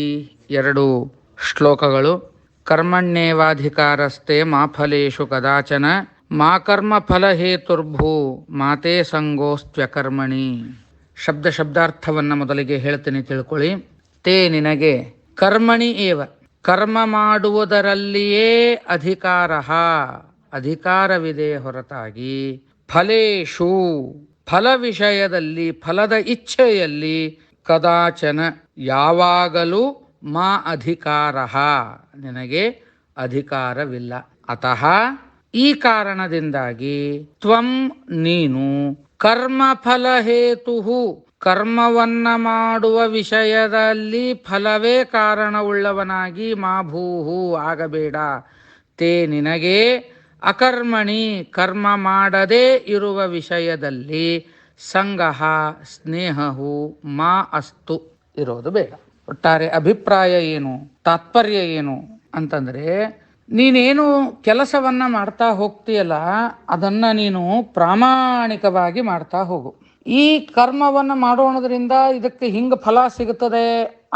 2 ಶ್ಲೋಕಗಳು. ಕರ್ಮಣ್ಯೇವಾಧಿಕಾರಸ್ತೆ ಮಾ ಫಲೇಷು ಕದಾಚನ ಮಾ ಕರ್ಮ ಫಲಹೇತುರ್ಭೂ ಮಾತೇ ಸಂಗೋಸ್ತ್ಯಕರ್ಮಣಿ. ಶಬ್ದಾರ್ಥವನ್ನು ಮೊದಲಿಗೆ ಹೇಳ್ತೀನಿ, ತಿಳ್ಕೊಳ್ಳಿ. ತೇ ನಿನಗೆ, ಕರ್ಮಣಿ ಏವ ಕರ್ಮ ಮಾಡುವುದರಲ್ಲಿಯೇ ಅಧಿಕಾರವಿದೆ ಹೊರತಾಗಿ ಫಲೇಷು ಫಲ ವಿಷಯದಲ್ಲಿ, ಫಲದ ಇಚ್ಛೆಯಲ್ಲಿ ಕದಾಚನ ಯಾವಾಗಲೂ ಮಾ ಅಧಿಕಾರ ನಿನಗೆ ಅಧಿಕಾರವಿಲ್ಲ. ಅತಃ ಈ ಕಾರಣದಿಂದಾಗಿ ತ್ವಂ ನೀನು ಕರ್ಮಫಲ ಹೇತು ಕರ್ಮವನ್ನ ಮಾಡುವ ವಿಷಯದಲ್ಲಿ ಫಲವೇ ಕಾರಣವುಳ್ಳವನಾಗಿ ಮಾ ಭೂಹು ಆಗಬೇಡ. ತೇ ನಿನಗೆ ಅಕರ್ಮಣಿ ಕರ್ಮ ಮಾಡದೇ ಇರುವ ವಿಷಯದಲ್ಲಿ ಸಂಗಹ ಸ್ನೇಹವು ಮಾ ಅಸ್ತು ಇರೋದು ಬೇಡ. ಒಟ್ಟಾರೆ ಅಭಿಪ್ರಾಯ ಏನು, ತಾತ್ಪರ್ಯ ಏನು ಅಂತಂದ್ರೆ, ನೀನೇನು ಕೆಲಸವನ್ನ ಮಾಡ್ತಾ ಹೋಗ್ತೀಯಲ್ಲ ಅದನ್ನ ನೀನು ಪ್ರಾಮಾಣಿಕವಾಗಿ ಮಾಡ್ತಾ ಹೋಗು. ಈ ಕರ್ಮವನ್ನ ಮಾಡೋಣದ್ರಿಂದ ಇದಕ್ಕೆ ಹಿಂಗ ಫಲ ಸಿಗುತ್ತದೆ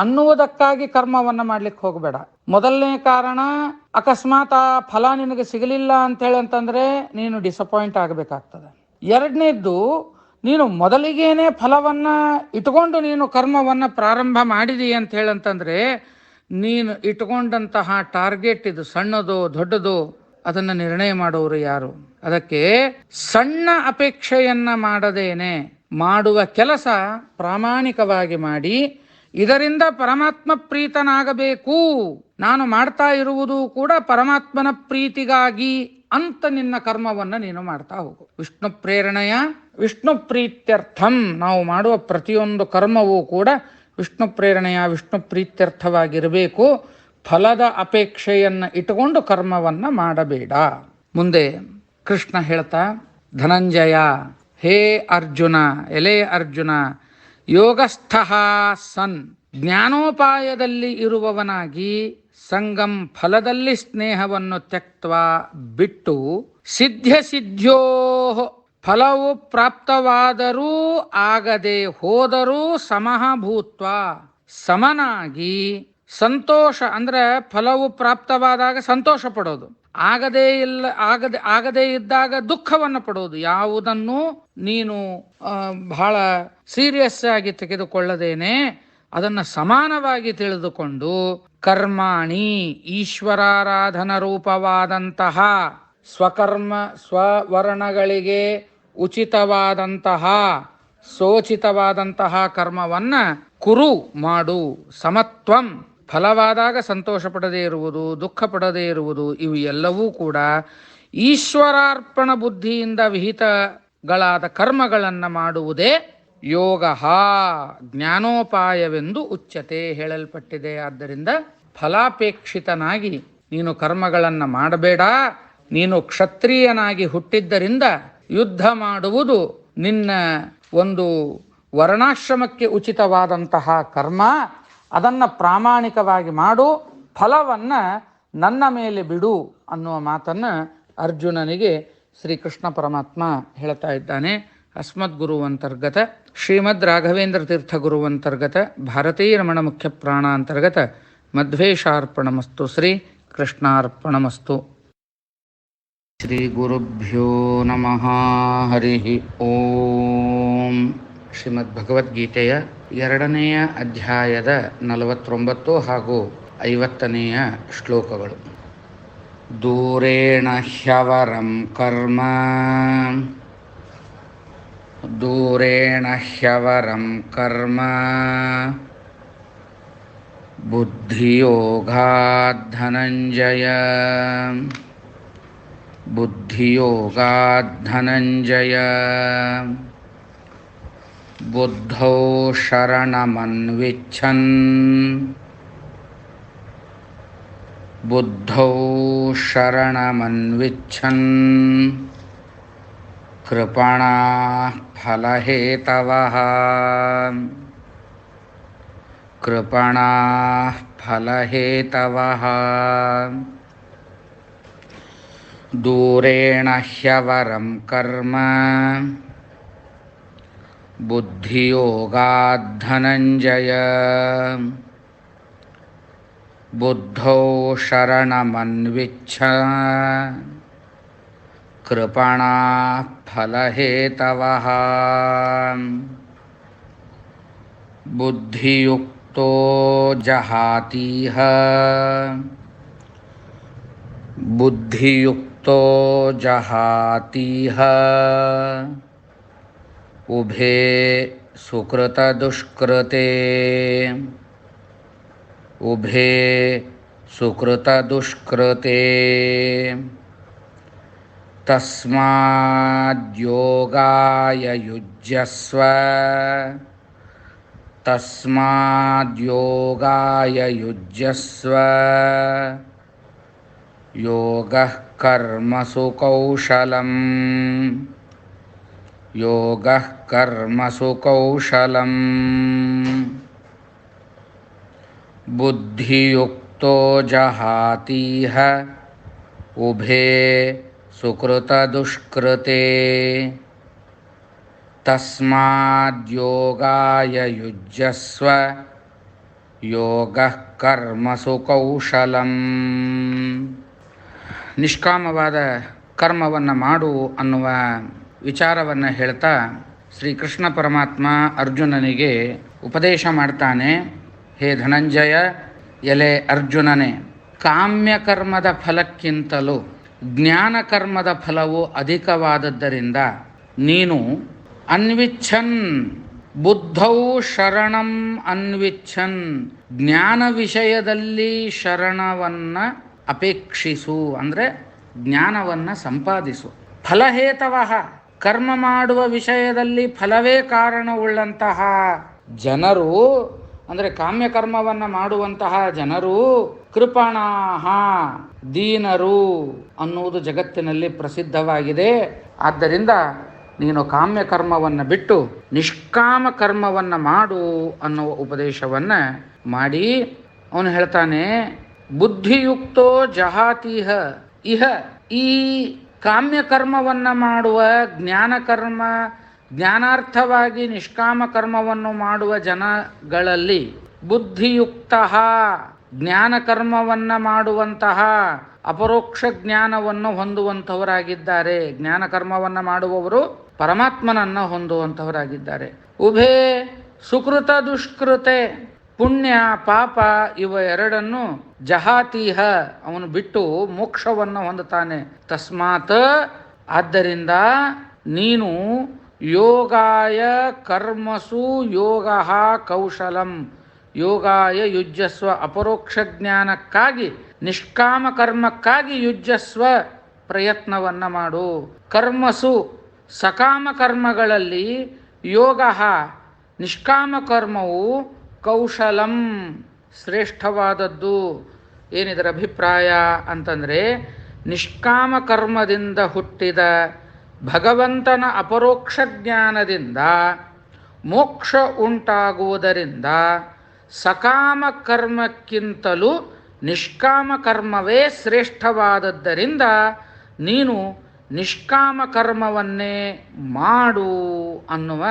ಅನ್ನುವುದಕ್ಕಾಗಿ ಕರ್ಮವನ್ನ ಮಾಡ್ಲಿಕ್ಕೆ ಹೋಗಬೇಡ. ಮೊದಲನೇ ಕಾರಣ, ಅಕಸ್ಮಾತ್ ಆ ಫಲ ನಿನಗೆ ಸಿಗಲಿಲ್ಲ ಅಂತಂದ್ರೆ ನೀನು ಡಿಸಪಾಯಿಂಟ್ ಆಗಬೇಕಾಗ್ತದೆ. ಎರಡನೇದ್ದು, ನೀನು ಮೊದಲಿಗೇನೆ ಫಲವನ್ನ ಇಟ್ಕೊಂಡು ನೀನು ಕರ್ಮವನ್ನ ಪ್ರಾರಂಭ ಮಾಡಿದಿ ಅಂತ ಹೇಳಂತಂದ್ರೆ ನೀನು ಇಟ್ಕೊಂಡಂತಹ ಟಾರ್ಗೆಟ್ ಇದು ಸಣ್ಣದೋ ದೊಡ್ಡದೋ ಅದನ್ನು ನಿರ್ಣಯ ಮಾಡೋರು ಯಾರು? ಅದಕ್ಕೆ ಸಣ್ಣ ಅಪೇಕ್ಷೆಯನ್ನ ಮಾಡದೇನೆ ಮಾಡುವ ಕೆಲಸ ಪ್ರಾಮಾಣಿಕವಾಗಿ ಮಾಡಿ, ಇದರಿಂದ ಪರಮಾತ್ಮ ಪ್ರೀತನಾಗಬೇಕು, ನಾನು ಮಾಡ್ತಾ ಇರುವುದು ಕೂಡ ಪರಮಾತ್ಮನ ಪ್ರೀತಿಗಾಗಿ ಅಂತ ನಿನ್ನ ಕರ್ಮವನ್ನ ನೀನು ಮಾಡ್ತಾ ಹೋಗು. ವಿಷ್ಣು ಪ್ರೇರಣೆಯ ವಿಷ್ಣು ಪ್ರೀತ್ಯರ್ಥಂ. ನಾವು ಮಾಡುವ ಪ್ರತಿಯೊಂದು ಕರ್ಮವೂ ಕೂಡ ವಿಷ್ಣು ಪ್ರೇರಣೆಯ ವಿಷ್ಣು ಪ್ರೀತ್ಯರ್ಥವಾಗಿರಬೇಕು. ಫಲದ ಅಪೇಕ್ಷೆಯನ್ನ ಇಟ್ಟುಕೊಂಡು ಕರ್ಮವನ್ನ ಮಾಡಬೇಡ. ಮುಂದೆ ಕೃಷ್ಣ ಹೇಳ್ತಾ, ಧನಂಜಯ, ಹೇ ಅರ್ಜುನ, ಎಲೆ ಅರ್ಜುನ, ಯೋಗಸ್ಥಃ ಸನ್, ಜ್ಞಾನೋಪಾಯದಲ್ಲಿ ಇರುವವನಾಗಿ, ಸಂಗಂ ಫಲದಲ್ಲಿ ಸ್ನೇಹವನ್ನು ತ್ಯಕ್ತ್ವಾ ಬಿಟ್ಟು, ಸಿದ್ಧ್ಯೋ ಫಲವು ಪ್ರಾಪ್ತವಾದರೂ ಆಗದೆ ಹೋದರೂ ಸಮಃ ಭೂತ್ವ ಸಮನಾಗಿ, ಸಂತೋಷ ಅಂದ್ರೆ ಫಲವು ಪ್ರಾಪ್ತವಾದಾಗ ಸಂತೋಷ ಪಡೋದು, ಆಗದೇ ಇದ್ದಾಗ ದುಃಖವನ್ನು ಪಡೋದು. ಯಾವುದನ್ನು ನೀನು ಬಹಳ ಸೀರಿಯಸ್ ಆಗಿ ತೆಗೆದುಕೊಳ್ಳದೇನೆ ಅದನ್ನು ಸಮಾನವಾಗಿ ತಿಳಿದುಕೊಂಡು, ಕರ್ಮಾಣಿ ಈಶ್ವರಾರಾಧನ ರೂಪವಾದಂತಹ ಸ್ವಕರ್ಮ ಸ್ವವರ್ಣಗಳಿಗೆ ಉಚಿತವಾದಂತಹ ಸೋಚಿತವಾದಂತಹ ಕರ್ಮವನ್ನ ಕುರು ಮಾಡು. ಸಮತ್ವಂ ಫಲವಾದಾಗ ಸಂತೋಷ ಪಡದೇ ಇರುವುದು, ದುಃಖ ಪಡದೇ ಇರುವುದು, ಇವು ಎಲ್ಲವೂ ಕೂಡ ಈಶ್ವರಾರ್ಪಣ ಬುದ್ಧಿಯಿಂದ ವಿಹಿತಗಳಾದ ಕರ್ಮಗಳನ್ನು ಮಾಡುವುದೇ ಯೋಗ ಜ್ಞಾನೋಪಾಯವೆಂದು ಉಚ್ಯತೆ ಹೇಳಲ್ಪಟ್ಟಿದೆ. ಆದ್ದರಿಂದ ಫಲಾಪೇಕ್ಷಿತನಾಗಿ ನೀನು ಕರ್ಮಗಳನ್ನು ಮಾಡಬೇಡ. ನೀನು ಕ್ಷತ್ರಿಯನಾಗಿ ಹುಟ್ಟಿದ್ದರಿಂದ ಯುದ್ಧ ಮಾಡುವುದು ನಿನ್ನ ಒಂದು ವರ್ಣಾಶ್ರಮಕ್ಕೆ ಉಚಿತವಾದಂತಹ ಕರ್ಮ. ಅದನ್ನು ಪ್ರಾಮಾಣಿಕವಾಗಿ ಮಾಡು, ಫಲವನ್ನ ನನ್ನ ಮೇಲೆ ಬಿಡು ಅನ್ನುವ ಮಾತನ್ನ ಅರ್ಜುನನಿಗೆ ಶ್ರೀಕೃಷ್ಣ ಪರಮಾತ್ಮ ಹೇಳ್ತಾ ಇದ್ದಾನೆ. ಅಸ್ಮದ್ ಗುರುವಂತರ್ಗತ ಶ್ರೀಮದ್ ರಾಘವೇಂದ್ರ ತೀರ್ಥ ಗುರುವಂತರ್ಗತ ಭಾರತೀಯ ರಮಣ ಮುಖ್ಯ ಪ್ರಾಣಾಂತರ್ಗತ ಮಧ್ವೇಶಾರ್ಪಣಮಸ್ತು. ಶ್ರೀ ಕೃಷ್ಣಾರ್ಪಣಮಸ್ತು. ಶ್ರೀ ಗುರುಭ್ಯೋ ನಮಃ. ಹರಿ ಓಂ. ಶ್ರೀಮದ್ ಭಗವದ್ಗೀತೆಯ 2ನೆಯ ಅಧ್ಯಾಯದ 49 ಹಾಗೂ 50ನೆಯ ಶ್ಲೋಕಗಳು. ದೂರೇಣ ಹ್ಯವರಂ ಕರ್ಮ ದೂರೇಣ ಹ್ಯವರಂ ಕರ್ಮ ಬುದ್ಧಿಯೋಗಾತ್ ಧನಂಜಯ. ಬುದ್ಧಿಯೋಗಾತ್ ಧನಂಜಯ. ಬುದ್ಧೌ ಶರಣಮನ್ವಿಚ್ಛನ್. ಬುದ್ಧೌ ಶರಣಮನ್ವಿಚ್ಛನ್ ಕೃಪಣಾಃ ಫಲಹೇತವಃ. ಕೃಪಣಾಃ ಫಲಹೇತವಃ. ದೂರೇಣ ಹ್ಯವರಂ ಕರ್ಮ ಬುದ್ಧಿಯೋಗಾತ್ ಧನಂಜಯ. ಬುದ್ಧೌ ಶರಣಮನ್ವಿಚ್ಛ ಕೃಪಣಾಃ ಫಲಹೇತವಃ. ಬುದ್ಧಿಯುಕ್ತೋ ಜಹಾತೀಹ. ಬುದ್ಧಿಯುಕ್ತೋ ಜಹಾತೀಹ ಉಭೇ ಸುಕೃತದುಷ್ಕೃತೆ. ಉಭೇ ಸುಕೃತದುಷ್ಕೃತೆ. ತಸ್ಮಾದ್ಯೋಗಾಯ ಯುಜ್ಯಸ್ವ. ತಸ್ಮಾದ್ಯೋಗಾಯ ಯುಜ್ಯಸ್ವ. ಯೋಗಃ ಕರ್ಮಸು ಕೌಶಲಂ. ಯೋಗಃ ಕರ್ಮಸು ಕೌಶಲಂ. ಬುದ್ಧಿಯುಕ್ತೋ ಜಹಾತೀಹ ಉಭೇ ಸುಕೃತದುಷ್ಕೃತೆ. ತಸ್ಮಾದ್ಯೋಗಾಯ ಯುಜ್ಯಸ್ವ. ಯೋಗಃ ಕರ್ಮಸು ಕೌಶಲಂ. ನಿಷ್ಕಾಮವಾದ ಕರ್ಮವನ್ನು ಮಾಡು ಅನ್ನುವ ವಿಚಾರವನ್ನು ಹೇಳ್ತಾ ಶ್ರೀಕೃಷ್ಣ ಪರಮಾತ್ಮ ಅರ್ಜುನನಿಗೆ ಉಪದೇಶ ಮಾಡ್ತಾನೆ. ಹೇ ಧನಂಜಯ, ಎಲೆ ಅರ್ಜುನನೇ, ಕಾಮ್ಯಕರ್ಮದ ಫಲಕ್ಕಿಂತಲೂ ಜ್ಞಾನಕರ್ಮದ ಫಲವು ಅಧಿಕವಾದದ್ದರಿಂದ ನೀನು ಅನ್ವಿಚ್ಛನ್ ಬುದ್ಧೌ ಶರಣಂ ಅನ್ವಿಚ್ಛನ್ ಜ್ಞಾನ ವಿಷಯದಲ್ಲಿ ಶರಣವನ್ನು ಅಪೇಕ್ಷಿಸು, ಅಂದರೆ ಜ್ಞಾನವನ್ನು ಸಂಪಾದಿಸು. ಫಲಹೇತವಃ ಕರ್ಮ ಮಾಡುವ ವಿಷಯದಲ್ಲಿ ಫಲವೇ ಕಾರಣವುಳ್ಳಂತಹ ಜನರು, ಅಂದರೆ ಕಾಮ್ಯಕರ್ಮವನ್ನು ಮಾಡುವಂತಹ ಜನರು ಕೃಪಣಾಃ ದೀನರು ಅನ್ನುವುದು ಜಗತ್ತಿನಲ್ಲಿ ಪ್ರಸಿದ್ಧವಾಗಿದೆ. ಆದ್ದರಿಂದ ನೀನು ಕಾಮ್ಯಕರ್ಮವನ್ನು ಬಿಟ್ಟು ನಿಷ್ಕಾಮ ಕರ್ಮವನ್ನು ಮಾಡು ಅನ್ನುವ ಉಪದೇಶವನ್ನು ಮಾಡಿ ಅವನು ಹೇಳ್ತಾನೆ, ಬುದ್ಧಿಯುಕ್ತೋ ಜಹಾತೀಹ. ಇಹ ಈ ಕಾಮ್ಯಕರ್ಮವನ್ನು ಮಾಡುವ ಜ್ಞಾನಕರ್ಮ, ಜ್ಞಾನಾರ್ಥವಾಗಿ ನಿಷ್ಕಾಮ ಕರ್ಮವನ್ನು ಮಾಡುವ ಜನಗಳಲ್ಲಿ ಬುದ್ಧಿಯುಕ್ತ ಜ್ಞಾನಕರ್ಮವನ್ನು ಮಾಡುವಂತಹ ಅಪರೋಕ್ಷ ಜ್ಞಾನವನ್ನು ಹೊಂದುವಂಥವರಾಗಿದ್ದಾರೆ. ಜ್ಞಾನಕರ್ಮವನ್ನು ಮಾಡುವವರು ಪರಮಾತ್ಮನನ್ನು ಹೊಂದುವಂಥವರಾಗಿದ್ದಾರೆ. ಉಭೇ ಸುಕೃತ ದುಷ್ಕೃತೆ, ಪುಣ್ಯ ಪಾಪ ಇವ ಎರಡನ್ನು ಜಹಾತೀಹ ಅವನು ಬಿಟ್ಟು ಮೋಕ್ಷವನ್ನು ಹೊಂದುತ್ತಾನೆ. ತಸ್ಮಾತ್ ಆದ್ದರಿಂದ ನೀನು ಯೋಗಾಯ ಕರ್ಮಸು ಯೋಗ ಕೌಶಲಂ. ಯೋಗಾಯ ಯುಜ್ಯಸ್ವ, ಅಪರೋಕ್ಷ ಜ್ಞಾನಕ್ಕಾಗಿ ನಿಷ್ಕಾಮ ಕರ್ಮಕ್ಕಾಗಿ ಯುಜ್ಯಸ್ವ, ಪ್ರಯತ್ನವನ್ನು ಮಾಡು. ಕರ್ಮಸು ಸಕಾಮ ಕರ್ಮಗಳಲ್ಲಿ ಯೋಗ, ನಿಷ್ಕಾಮ ಕರ್ಮವು ಕೌಶಲಂ ಶ್ರೇಷ್ಠವಾದದ್ದು. ಏನಿದರ ಅಭಿಪ್ರಾಯ ಅಂತಂದರೆ, ನಿಷ್ಕಾಮ ಕರ್ಮದಿಂದ ಹುಟ್ಟಿದ ಭಗವಂತನ ಅಪರೋಕ್ಷ ಜ್ಞಾನದಿಂದ ಮೋಕ್ಷ ಉಂಟಾಗುವುದರಿಂದ ಸಕಾಮ ಕರ್ಮಕ್ಕಿಂತಲೂ ನಿಷ್ಕಾಮ ಕರ್ಮವೇ ಶ್ರೇಷ್ಠವಾದದ್ದರಿಂದ ನೀನು ನಿಷ್ಕಾಮ ಕರ್ಮವನ್ನೇ ಮಾಡು ಅನ್ನುವ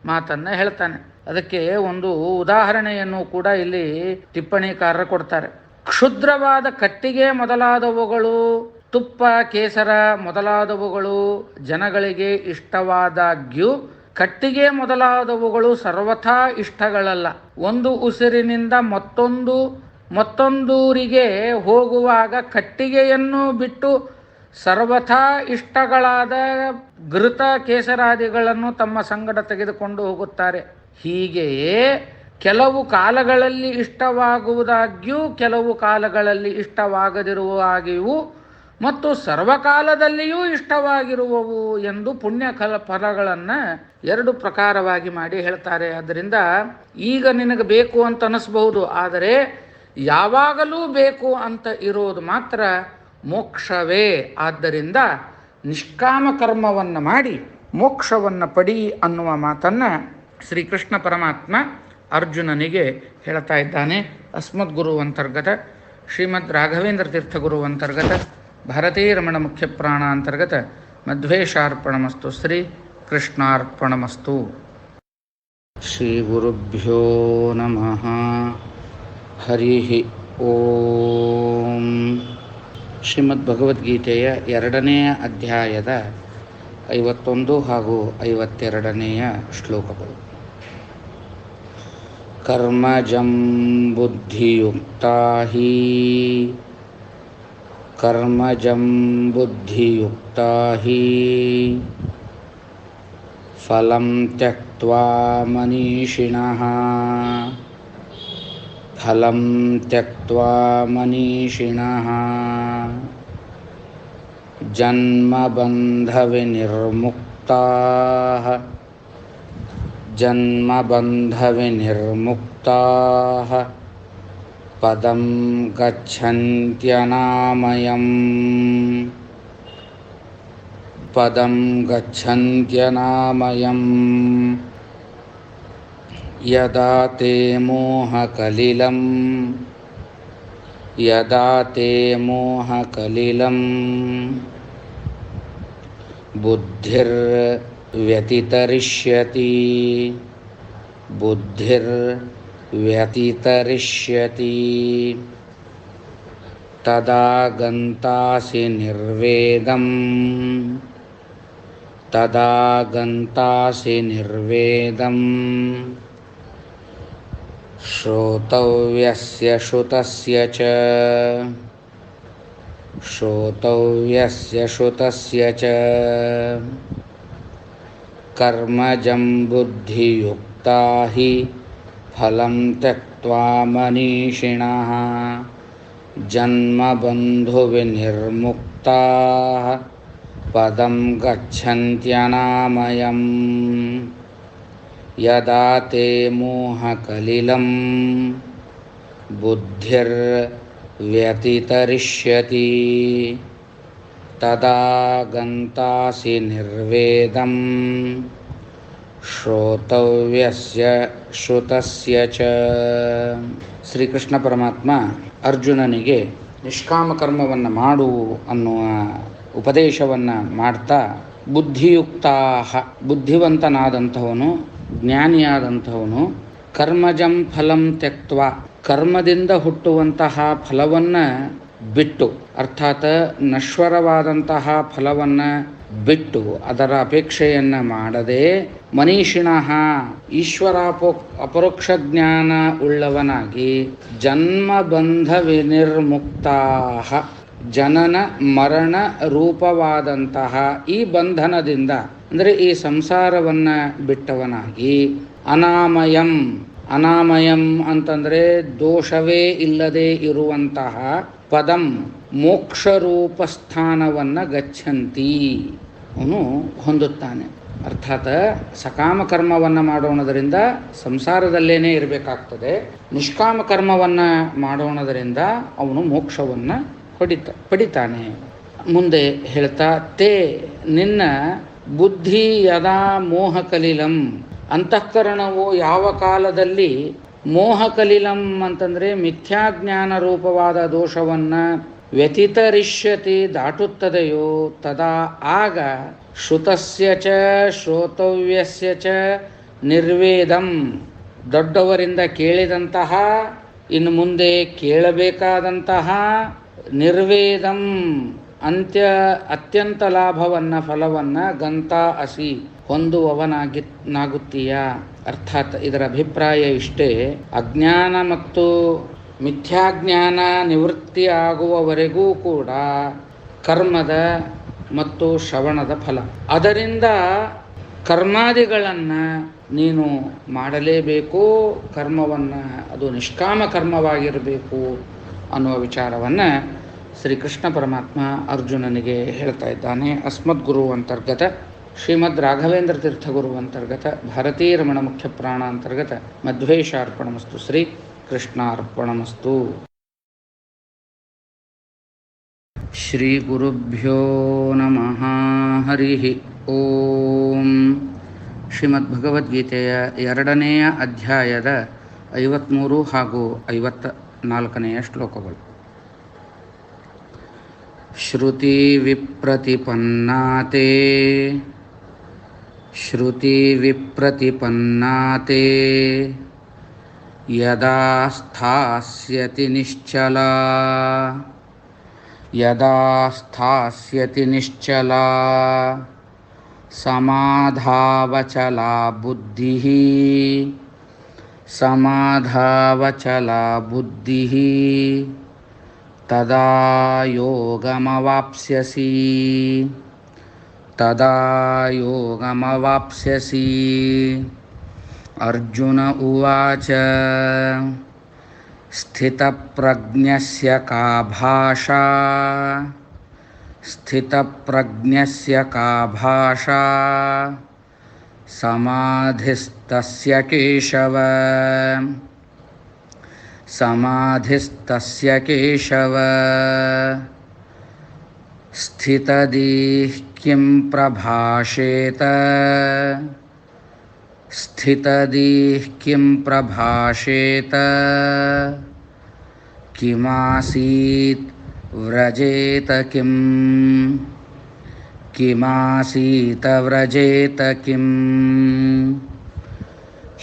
ಮಾತನ್ನು ಹೇಳ್ತಾನೆ. ಅದಕ್ಕೆ ಒಂದು ಉದಾಹರಣೆಯನ್ನು ಕೂಡ ಇಲ್ಲಿ ಟಿಪ್ಪಣಿಕಾರರು ಕೊಡ್ತಾರೆ. ಕ್ಷುದ್ರವಾದ ಕಟ್ಟಿಗೆ ಮೊದಲಾದವುಗಳು, ತುಪ್ಪ, ಕೇಸರ ಮೊದಲಾದವುಗಳು ಜನಗಳಿಗೆ ಇಷ್ಟವಾದಾಗ್ಯೂ ಕಟ್ಟಿಗೆ ಮೊದಲಾದವುಗಳು ಸರ್ವಥಾ ಇಷ್ಟಗಳಲ್ಲ. ಒಂದು ಉಸಿರಿನಿಂದ ಮತ್ತೊಂದೂರಿಗೆ ಹೋಗುವಾಗ ಕಟ್ಟಿಗೆಯನ್ನು ಬಿಟ್ಟು ಸರ್ವಥಾ ಇಷ್ಟಗಳಾದ ಘೃತ ಕೇಸರಾದಿಗಳನ್ನು ತಮ್ಮ ಸಂಗಡ ತೆಗೆದುಕೊಂಡು ಹೋಗುತ್ತಾರೆ. ಹೀಗೆಯೇ ಕೆಲವು ಕಾಲಗಳಲ್ಲಿ ಇಷ್ಟವಾಗುವುದಾಗ್ಯೂ ಕೆಲವು ಕಾಲಗಳಲ್ಲಿ ಇಷ್ಟವಾಗದಿರುವ ಹಾಗೆಯೂ ಮತ್ತು ಸರ್ವಕಾಲದಲ್ಲಿಯೂ ಇಷ್ಟವಾಗಿರುವವು ಎಂದು ಪುಣ್ಯ ಫಲಗಳನ್ನು ಎರಡು ಪ್ರಕಾರವಾಗಿ ಮಾಡಿ ಹೇಳ್ತಾರೆ. ಆದ್ದರಿಂದ ಈಗ ನಿನಗೆ ಬೇಕು ಅಂತ ಅನಿಸ್ಬಹುದು, ಆದರೆ ಯಾವಾಗಲೂ ಬೇಕು ಅಂತ ಇರೋದು ಮಾತ್ರ ಮೋಕ್ಷವೇ. ಆದ್ದರಿಂದ ನಿಷ್ಕಾಮ ಕರ್ಮವನ್ನು ಮಾಡಿ ಮೋಕ್ಷವನ್ನು ಪಡಿ ಅನ್ನುವ ಮಾತನ್ನು ಶ್ರೀಕೃಷ್ಣ ಪರಮಾತ್ಮ ಅರ್ಜುನನಿಗೆ ಹೇಳ್ತಾ ಇದ್ದಾನೆ. ಅಸ್ಮದ್ಗುರು ಅಂತರ್ಗತ ಶ್ರೀಮದ್ ರಾಘವೇಂದ್ರ ತೀರ್ಥಗುರು ಅಂತರ್ಗತ ಭಾರತೀ ರಮಣ ಮುಖ್ಯ ಪ್ರಾಣ ಅಂತರ್ಗತ ಮಧ್ವೇಶಾರ್ಪಣಮಸ್ತು. ಶ್ರೀ ಕೃಷ್ಣಾರ್ಪಣಮಸ್ತು. ಶ್ರೀ ಗುರುಭ್ಯೋ ನಮಃ. ಹರಿ ಓಂ. ಶ್ರೀಮದ್ ಭಗವದ್ಗೀತೆಯ 2ನೇ ಅಧ್ಯಾಯದ 51 ಹಾಗೂ 52ನೆಯ ಶ್ಲೋಕಗಳು. ಕರ್ಮಜಂ ಬುದ್ಧಿಯುಕ್ತಾ ಹಿ ಫಲಂ ತ್ಯಕ್ತ್ವಾ ಮನೀಷಿಣಃ ಜನ್ಮಬಂಧವಿನಿರ್ಮುಕ್ತಾಃ ಪದಂ ಗಚ್ಛನ್ತ್ಯನಾಮಯಂ ಯದಾ ತೇ ಮೋಹಕಲಿಲಂ ಬುದ್ಧಿರ್ವ್ಯತಿತರಿಷ್ಯತಿ ತದಾ ಗಂತಾಸಿ ನಿರ್ವೇದಂ ಶ್ರೋತವ್ಯಸ್ಯ ಶ್ರುತಸ್ಯ ಚ ಕರ್ಮಜಂ ಬುದ್ಧಿಯುಕ್ತಾ ಹಿ ಫಲಂ ತ್ಯಕ್ತ್ವಾ ಮನೀಷಿಣಃ ಜನ್ಮಬಂಧುವಿನಿರ್ಮುಕ್ತಾಃ ಪದಂ ಗಚ್ಛನ್ತ್ಯನಾಮಯಂ ಯದಾ ತೇ ಮೋಹಕಲಿಲಂ ಬುದ್ಧಿರ್ವ್ಯತಿತರಿಷ್ಯತಿ ತದಾ ಗಂತಾಸಿ ನಿರ್ವೇದಂ ಶ್ರುತಸ್ಯ ಚ. ಶ್ರೀಕೃಷ್ಣ ಪರಮಾತ್ಮ ಅರ್ಜುನನಿಗೆ ನಿಷ್ಕಾಮ ಕರ್ಮವನ್ನು ಮಾಡು ಅನ್ನುವ ಉಪದೇಶವನ್ನು ಮಾಡ್ತಾ, ಬುದ್ಧಿವಂತನಾದಂಥವನು, ಜ್ಞಾನಿಯಾದಂಥವನು, ಕರ್ಮಜಂ ಫಲಂ ತ್ಯಕ್ತ್ವಾ, ಕರ್ಮದಿಂದ ಹುಟ್ಟುವಂತಹ ಫಲವನ್ನು ಬಿಟ್ಟು, ಅರ್ಥಾತ್ ನಶ್ವರವಾದಂತಹ ಫಲವನ್ನು ಬಿಟ್ಟು ಅದರ ಅಪೇಕ್ಷೆಯನ್ನು ಮಾಡದೆ, ಮನೀಷಿಣಃ ಅಪರೋಕ್ಷ ಜ್ಞಾನ ಉಳ್ಳವನಾಗಿ, ಜನ್ಮಬಂಧ ವಿನಿರ್ಮುಕ್ತಾಃ ಜನನ ಮರಣ ರೂಪವಾದಂತಹ ಈ ಬಂಧನದಿಂದ, ಅಂದರೆ ಈ ಸಂಸಾರವನ್ನು ಬಿಟ್ಟವನಾಗಿ, ಅನಾಮಯಂ ಅಂತಂದರೆ ದೋಷವೇ ಇಲ್ಲದೆ ಇರುವಂತಹ ಪದಂ ಮೋಕ್ಷರೂಪ ಸ್ಥಾನವನ್ನು ಗಚ್ಚಂತಿ ಅವನು ಹೊಂದುತ್ತಾನೆ. ಅರ್ಥಾತ್ ಸಕಾಮ ಕರ್ಮವನ್ನು ಮಾಡೋಣದರಿಂದ ಸಂಸಾರದಲ್ಲೇನೇ ಇರಬೇಕಾಗ್ತದೆ, ನಿಷ್ಕಾಮ ಕರ್ಮವನ್ನು ಮಾಡೋಣದರಿಂದ ಅವನು ಮೋಕ್ಷವನ್ನು ಪಡಿತಾನೆ. ಮುಂದೆ ಹೇಳ್ತಾ, ತೇ ನಿನ್ನ ಬುದ್ಧಿ ಯದಾ ಮೋಹಕಲಿಲಂ, ಅಂತಃಕರಣವು ಯಾವ ಕಾಲದಲ್ಲಿ ಮೋಹಕಲಿಲಂ ಅಂತಂದರೆ ಮಿಥ್ಯಾಜ್ಞಾನ ರೂಪವಾದ ದೋಷವನ್ನು ವ್ಯತಿತರಿಷ್ಯತಿ ದಾಟುತ್ತದೆಯೋ, ತದಾ ಆಗ ಶ್ರುತಸ್ಯ ಚ ಶ್ರೋತವ್ಯಸ್ಯ ಚ ನಿರ್ವೇದಂ, ದೊಡ್ಡವರಿಂದ ಕೇಳಿದಂತಹ ಇನ್ನು ಮುಂದೆ ಕೇಳಬೇಕಾದಂತಹ ನಿರ್ವೇದಂ ಅತ್ಯಂತ ಲಾಭವನ್ನು ಫಲವನ್ನು ಗಂತಾ ಅಸಿ ಹೊಂದುವವನಾಗುತ್ತೀಯ. ಅರ್ಥಾತ್ ಇದರ ಅಭಿಪ್ರಾಯ ಇಷ್ಟೇ, ಅಜ್ಞಾನ ಮತ್ತು ಮಿಥ್ಯಾಜ್ಞಾನ ನಿವೃತ್ತಿ ಆಗುವವರೆಗೂ ಕೂಡ ಕರ್ಮದ ಮತ್ತು ಶ್ರವಣದ ಫಲ. ಅದರಿಂದ ಕರ್ಮಾದಿಗಳನ್ನು ನೀನು ಮಾಡಲೇಬೇಕು, ಕರ್ಮವನ್ನು ಅದು ನಿಷ್ಕಾಮ ಕರ್ಮವಾಗಿರಬೇಕು ಅನ್ನುವ ವಿಚಾರವನ್ನು ಶ್ರೀಕೃಷ್ಣ ಪರಮಾತ್ಮ ಅರ್ಜುನನಿಗೆ ಹೇಳ್ತಾ ಇದ್ದಾನೆ. ಅಸ್ಮದ್ಗುರು ಅಂತರ್ಗತ ಶ್ರೀಮದ್ ರಾಘವೇಂದ್ರ ತೀರ್ಥಗುರು ಅಂತರ್ಗತ ಭಾರತೀ ರಮಣ ಮುಖ್ಯ ಪ್ರಾಣ ಅಂತರ್ಗತ ಮಧ್ವೇಶಾರ್ಪಣಮಸ್ತು. ಶ್ರೀ ಕೃಷ್ಣಾರ್ಪಣಮಸ್ತು. ಶ್ರೀ ಗುರುಭ್ಯೋ ನಮಃ. ಹರಿ ಓಂ. ಶ್ರೀಮದ್ಭಗವದ್ಗೀತೆಯ 2ನೇ ಅಧ್ಯಾಯದ 53 ಹಾಗೂ 54ನೇ ಶ್ಲೋಕಗಳು. ಶ್ರುತಿ ವಿಪ್ರತಿಪನ್ನಾತೆ ಯದಾ ಸ್ಥಾಸ್ಯತಿ ನಿಶ್ಚಲಾ ಸಮಾಧಾವಚಲಾ ಬುದ್ಧಿಃ ತದಾ ಯೋಗಮವಾಪ್ಸ್ಯಸಿ. ಅರ್ಜುನ ಉವಾಚ. ಸ್ಥಿತಪ್ರಜ್ಞಸ್ಯ ಕಾ ಭಾಷಾ ಸಮಾಧಿಸ್ತಸ್ಯ ಕೇಶವ. ಸ್ಥಿತದೀಃ ಕಿಂ ಪ್ರಭಾಷೇತ ಕಿಮಾಸೀತ್ ವ್ರಜೇತ ಕಿಂ.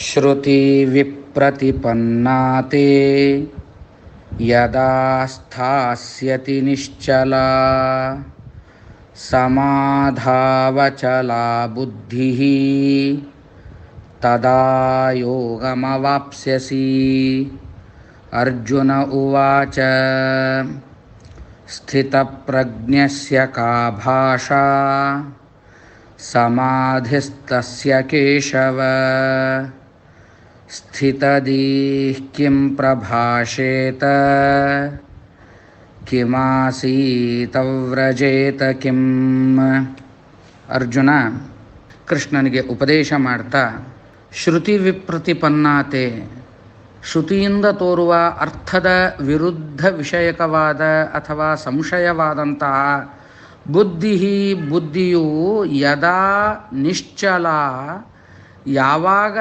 ಶ್ರುತಿ ವಿಪ್ರತಿಪನ್ನಾತೆ ಯದಾ ಸ್ಥಾಸ್ಯತಿ ನಿಶ್ಚಲಾ ಸಮಾಧಾವಚಲಾ ಬುದ್ಧಿಃ ತದಾ ಯೋಗಮವಾಪ್ಸ್ಯಸಿ. ಅರ್ಜುನ ಉವಾಚ. ಸ್ಥಿತಪ್ರಜ್ಞಸ್ಯ ಕಾ ಭಾಷಾ ಸಮಾಧಿಸ್ತಸ್ಯ ಕೇಶವ. ಸ್ಥಿತದೀಃ ಕಿಂ ಪ್ರಭಾಷೇತ ಕಿಮಾಸೀತ ವ್ರಜೇತ ಕಿಂ. ಅರ್ಜುನ ಕೃಷ್ಣನಿಗೆ ಉಪದೇಶ ಮಾಡ್ತಾ, ಶ್ರುತಿ ವಿಪ್ರತಿಪನ್ನಾತೆ, ಶ್ರುತಿಯಿಂದ ತೋರುವ ಅರ್ಥದ ವಿರುದ್ಧ ವಿಷಯಕವಾದ ಅಥವಾ ಸಂಶಯವಾದಂತಹ ಬುದ್ಧಿಯು ಯದಾ ನಿಶ್ಚಲ, ಯಾವಾಗ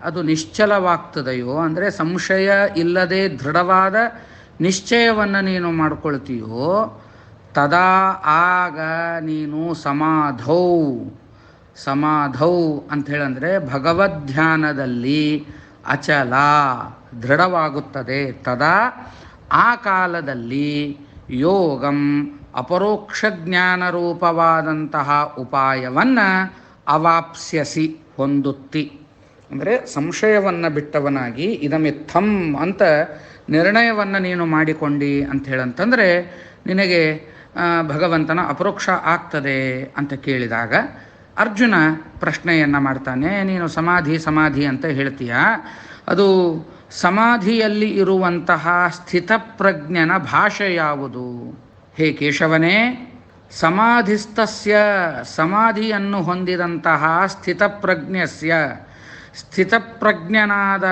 ಅದು ನಿಶ್ಚಲವಾಗ್ತದೆಯೋ, ಅಂದರೆ ಸಂಶಯ ಇಲ್ಲದೆ ದೃಢವಾದ ನಿಶ್ಚಯವನ್ನು ನೀನು ಮಾಡಿಕೊಳ್ತೀಯೋ, ತದಾ ಆಗ ನೀನು ಸಮಾಧೌ ಅಂಥೇಳಂದರೆ ಭಗವದ್ಧ್ಯಾನದಲ್ಲಿ ಅಚಲ ದೃಢವಾಗುತ್ತದೆ. ತದಾ ಆ ಕಾಲದಲ್ಲಿ ಯೋಗಂ ಅಪರೋಕ್ಷ ಜ್ಞಾನರೂಪವಾದಂತಹ ಉಪಾಯವನ್ನು ಅವಾಪ್ಸ್ಯಸಿ ಹೊಂದುತ್ತಿ. ಅಂದರೆ ಸಂಶಯವನ್ನು ಬಿಟ್ಟವನಾಗಿ ಇದಮಿತ್ತಂ ಅಂತ ನಿರ್ಣಯವನ್ನು ನೀನು ಮಾಡಿಕೊಂಡಿ ಅಂಥೇಳಂತಂದರೆ ನಿನಗೆ ಭಗವಂತನ ಅಪರೋಕ್ಷ ಆಗ್ತದೆ ಅಂತ ಕೇಳಿದಾಗ ಅರ್ಜುನ ಪ್ರಶ್ನೆಯನ್ನು ಮಾಡ್ತಾನೆ. ನೀನು ಸಮಾಧಿ ಅಂತ ಹೇಳ್ತೀಯ, ಅದು ಸಮಾಧಿಯಲ್ಲಿ ಇರುವಂತಹ ಸ್ಥಿತಪ್ರಜ್ಞನ ಭಾಷೆ ಯಾವುದು? ಹೇ ಕೇಶವನೇ, ಸಮಾಧಿಸ್ತಸ್ಯ, ಸಮಾಧಿಯನ್ನು ಹೊಂದಿದಂತಹ ಸ್ಥಿತಪ್ರಜ್ಞನಾದ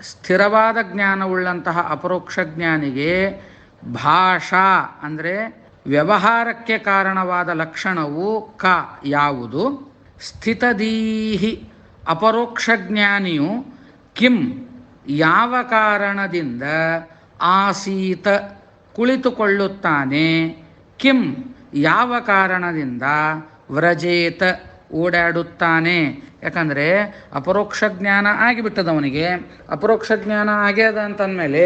ಸ್ಥಿರವಾದ ಜ್ಞಾನವುಳ್ಳಂತಹ ಅಪರೋಕ್ಷ ಜ್ಞಾನಿಗೆ ಭಾಷಾ ಅಂದರೆ ವ್ಯವಹಾರಕ್ಕೆ ಕಾರಣವಾದ ಲಕ್ಷಣವು ಯಾವುದು? ಸ್ಥಿತದೀಹಿ, ಅಪರೋಕ್ಷ ಜ್ಞಾನಿಯು ಕಿಂ ಯಾವ ಕಾರಣದಿಂದ ಆಸೀತ ಕುಳಿತುಕೊಳ್ಳುತ್ತಾನೆ, ಕಿಂ ಯಾವ ಕಾರಣದಿಂದ ವ್ರಜೇತ ಓಡಾಡುತ್ತಾನೆ. ಯಾಕಂದರೆ ಅಪರೋಕ್ಷ ಜ್ಞಾನ ಆಗಿಬಿಟ್ಟದವನಿಗೆ. ಅಪರೋಕ್ಷ ಜ್ಞಾನ ಆಗ್ಯದ ಅಂತಂದಮೇಲೆ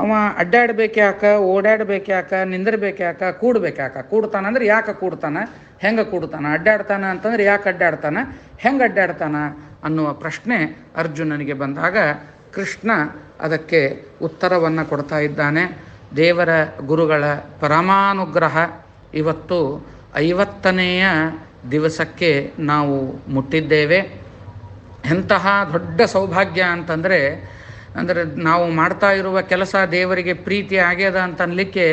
ಅವ ಅಡ್ಡಾಡ್ಬೇಕ್ಯಾಕ, ಓಡಾಡ್ಬೇಕ್ಯಾಕ, ನಿಂದಿರ್ಬೇಕ್ಯಾಕ, ಕೂಡ್ಬೇಕ್ಯಾಕ? ಕೂಡ್ತಾನಂದ್ರೆ ಯಾಕೆ ಕೂಡ್ತಾನ, ಹೆಂಗೆ ಕೂಡ್ತಾನ? ಅಡ್ಡಾಡ್ತಾನ ಅಂತಂದ್ರೆ ಯಾಕೆ ಅಡ್ಡಾಡ್ತಾನ, ಹೆಂಗೆ ಅಡ್ಡಾಡ್ತಾನ ಅನ್ನುವ ಪ್ರಶ್ನೆ ಅರ್ಜುನನಿಗೆ ಬಂದಾಗ ಕೃಷ್ಣ ಅದಕ್ಕೆ ಉತ್ತರವನ್ನು ಕೊಡ್ತಾ ಇದ್ದಾನೆ. ದೇವರ ಗುರುಗಳ ಪರಮಾನುಗ್ರಹ ಇವತ್ತು 50ನೆಯ ದಿವಸಕ್ಕೆ ನಾವು ಮುಟ್ಟಿದ್ದೇವೆ. ಎಂತಹ ದೊಡ್ಡ ಸೌಭಾಗ್ಯ ಅಂತಂದರೆ ನಾವು ಮಾಡ್ತಾ ಇರುವ ಕೆಲಸ ದೇವರಿಗೆ ಪ್ರೀತಿ ಆಗ್ಯದ ಅಂತ ಅನ್ಲಿಕ್ಕೆ